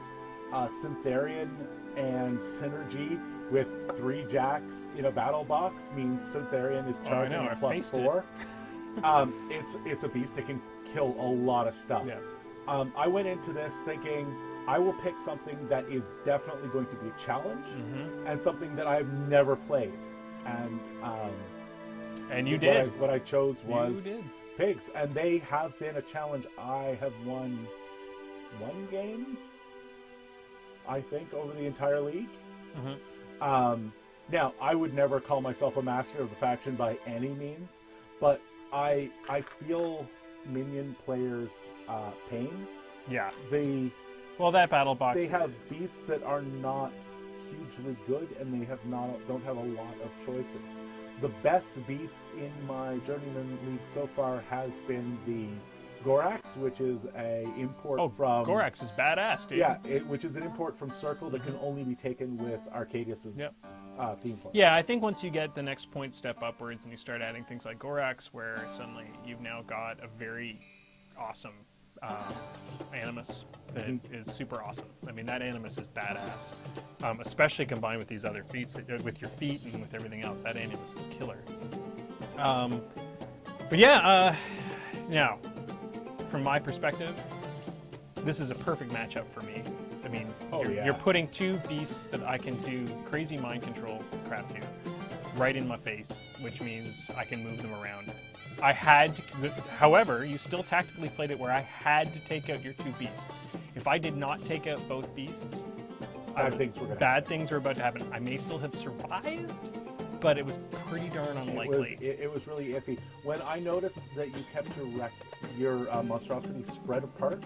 Syntherian and Synergy with 3 jacks in a battle box means Syntherian is charging I plus faced 4. It's a beast that can kill a lot of stuff. Yeah. I went into this thinking I will pick something that is definitely going to be a challenge and something that I've never played. And you did. What I chose was You did. pigs, and they have been a challenge. I have won 1 game, I think, over the entire league. Now, I would never call myself a master of the faction by any means, but I feel minion players' pain. Yeah. Well, that battle box. They have beasts that are not hugely good, and they don't have a lot of choices. The best beast in my journeyman league so far has been the Gorax, which is a import from... Gorax is badass, dude. Yeah, which is an import from Circle that can only be taken with Arcadius's theme point. Yeah, I think once you get the next point step upwards and you start adding things like Gorax, where suddenly you've now got a very awesome Animus that is super awesome. I mean, that Animus is badass, especially combined with these other feats, with your feet and with everything else. That Animus is killer. But yeah, now, from my perspective, this is a perfect matchup for me. I mean, you're putting 2 beasts that I can do crazy mind control crap to right in my face, which means I can move them around. I had to, however, you still tactically played it where I had to take out your 2 beasts. If I did not take out both beasts, bad things were about to happen. I may still have survived, but it was pretty darn unlikely. It was really iffy. When I noticed that you kept your monstrosity spread apart,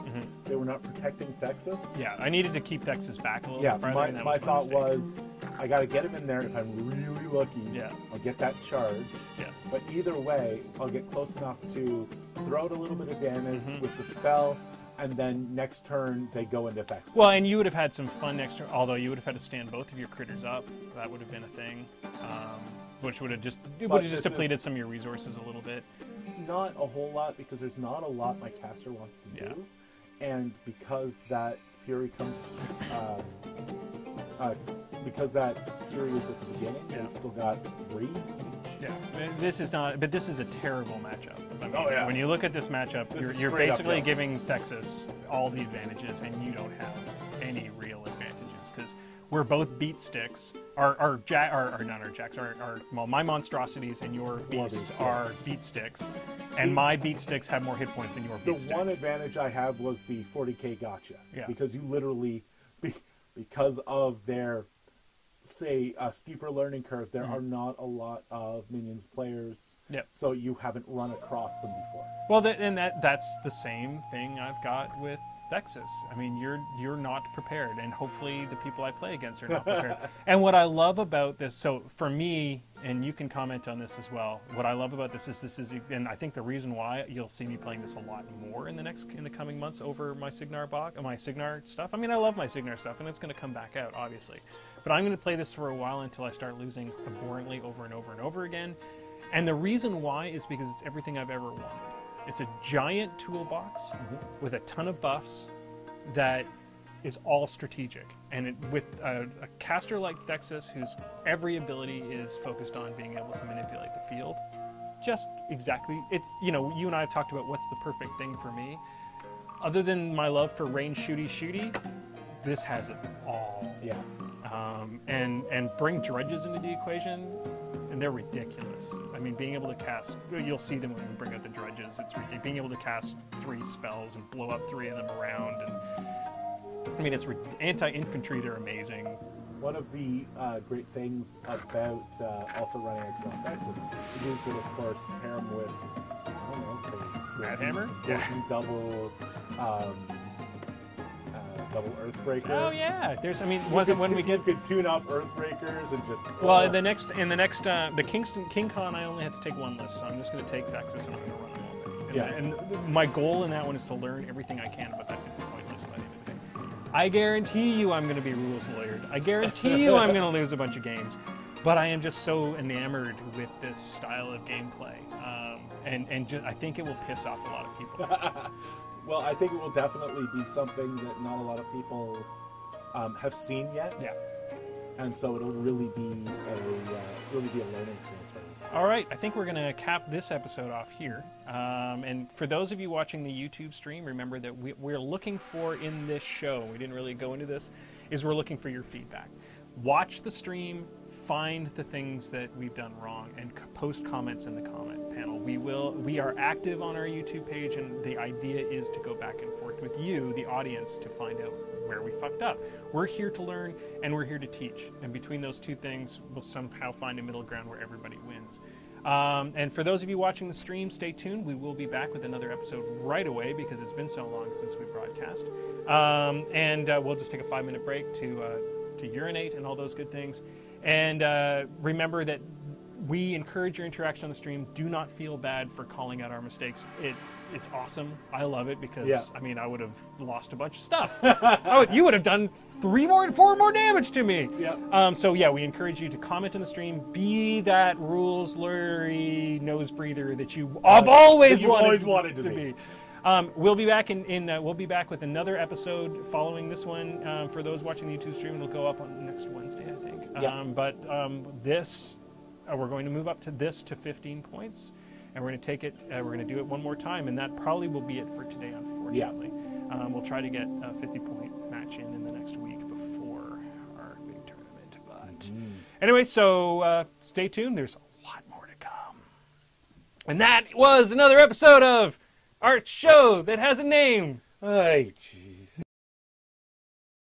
they were not protecting Thexus. Yeah, I needed to keep Thexus back a little bit farther. Yeah, my thought was, I got to get him in there. If I'm really lucky, I'll get that charge. Yeah. But either way, I'll get close enough to throw out a little bit of damage with the spell, and then next turn they go into effects. Well, and you would have had some fun next turn, although you would have had to stand both of your critters up. That would have been a thing, which would have just depleted some of your resources a little bit. Not a whole lot, because there's not a lot my caster wants to do, and because that fury comes, because that fury is at the beginning, they've still got 3. Yeah, this is not, but this is a terrible matchup. I mean, Oh, yeah. When you look at this matchup, you're basically giving Thexus all the advantages, and you don't have any real advantages because we're both beat sticks. My monstrosities and your beasts are beat sticks, and my beat sticks have more hit points than your beat sticks. The one advantage I have was the 40k gotcha, because you literally, because of their, say, a steeper learning curve, there are not a lot of minions players, so you haven't run across them before. Well, that's the same thing I've got with Thexus. I mean, you're not prepared, and hopefully the people I play against are not prepared. And what I love about this, so for me, and you can comment on this as well, what I love about this is, and I think the reason why you'll see me playing this a lot more in the coming months over my Signar stuff. I mean, I love my Signar stuff, and it's going to come back out, obviously. But I'm going to play this for a while until I start losing abhorrently over and over and over again. And the reason why is because it's everything I've ever wanted. It's a giant toolbox with a ton of buffs that is all strategic. And with a caster like Thexus, whose every ability is focused on being able to manipulate the field, just exactly, you and I have talked about what's the perfect thing for me. Other than my love for range shooty, this has it all. Yeah. And bring drudges into the equation, and they're ridiculous. I mean, being able to cast, you'll see them when we bring out the drudges, it's ridiculous. Being able to cast 3 spells and blow up 3 of them around, and I mean, it's anti-infantry, they're amazing. One of the great things about also running Excellent Thexus is you could, of course, pair them with, I don't know, say, Mad Hammer? Double Earthbreaker. Oh yeah, You could tune up Earthbreakers and just. Well, the King Con, I only had to take 1 list, so I'm just going to take Thexus and I'm going to run them all day. And my goal in that one is to learn everything I can about that 50-point list by the end of the day. I guarantee you, I'm going to be rules lawyered. I guarantee you, I'm going to lose a bunch of games. But I am just so enamored with this style of gameplay, I think it will piss off a lot of people. Well, I think it will definitely be something that not a lot of people have seen yet. Yeah. And so it'll really be a learning experience for you. All right, I think we're going to cap this episode off here. And for those of you watching the YouTube stream, remember that we're looking for in this show, we didn't really go into this, is we're looking for your feedback. Watch the stream, find the things that we've done wrong, and post comments in the comment panel. We are active on our YouTube page, and the idea is to go back and forth with you, the audience, to find out where we fucked up. We're here to learn, and we're here to teach. And between those two things, we'll somehow find a middle ground where everybody wins. And for those of you watching the stream, stay tuned. We will be back with another episode right away because it's been so long since we broadcast. We'll just take a 5-minute break to urinate and all those good things. And remember that we encourage your interaction on the stream. Do not feel bad for calling out our mistakes. It's awesome. I love it because, I mean, I would have lost a bunch of stuff. You would have done 4 more damage to me. Yep. So, we encourage you to comment in the stream. Be that rules lawyery nose breather that you have always wanted to be. We'll be back we'll be back with another episode following this one. For those watching the YouTube stream, it'll go up on next Wednesday, I think. We're going to move up to this to 15 points, and we're going to take it. We're going to do it one more time, and that probably will be it for today. Unfortunately, we'll try to get a 50-point match in the next week before our big tournament. But anyway, so stay tuned. There's a lot more to come, and that was another episode of our show that has a name. Hey, gee.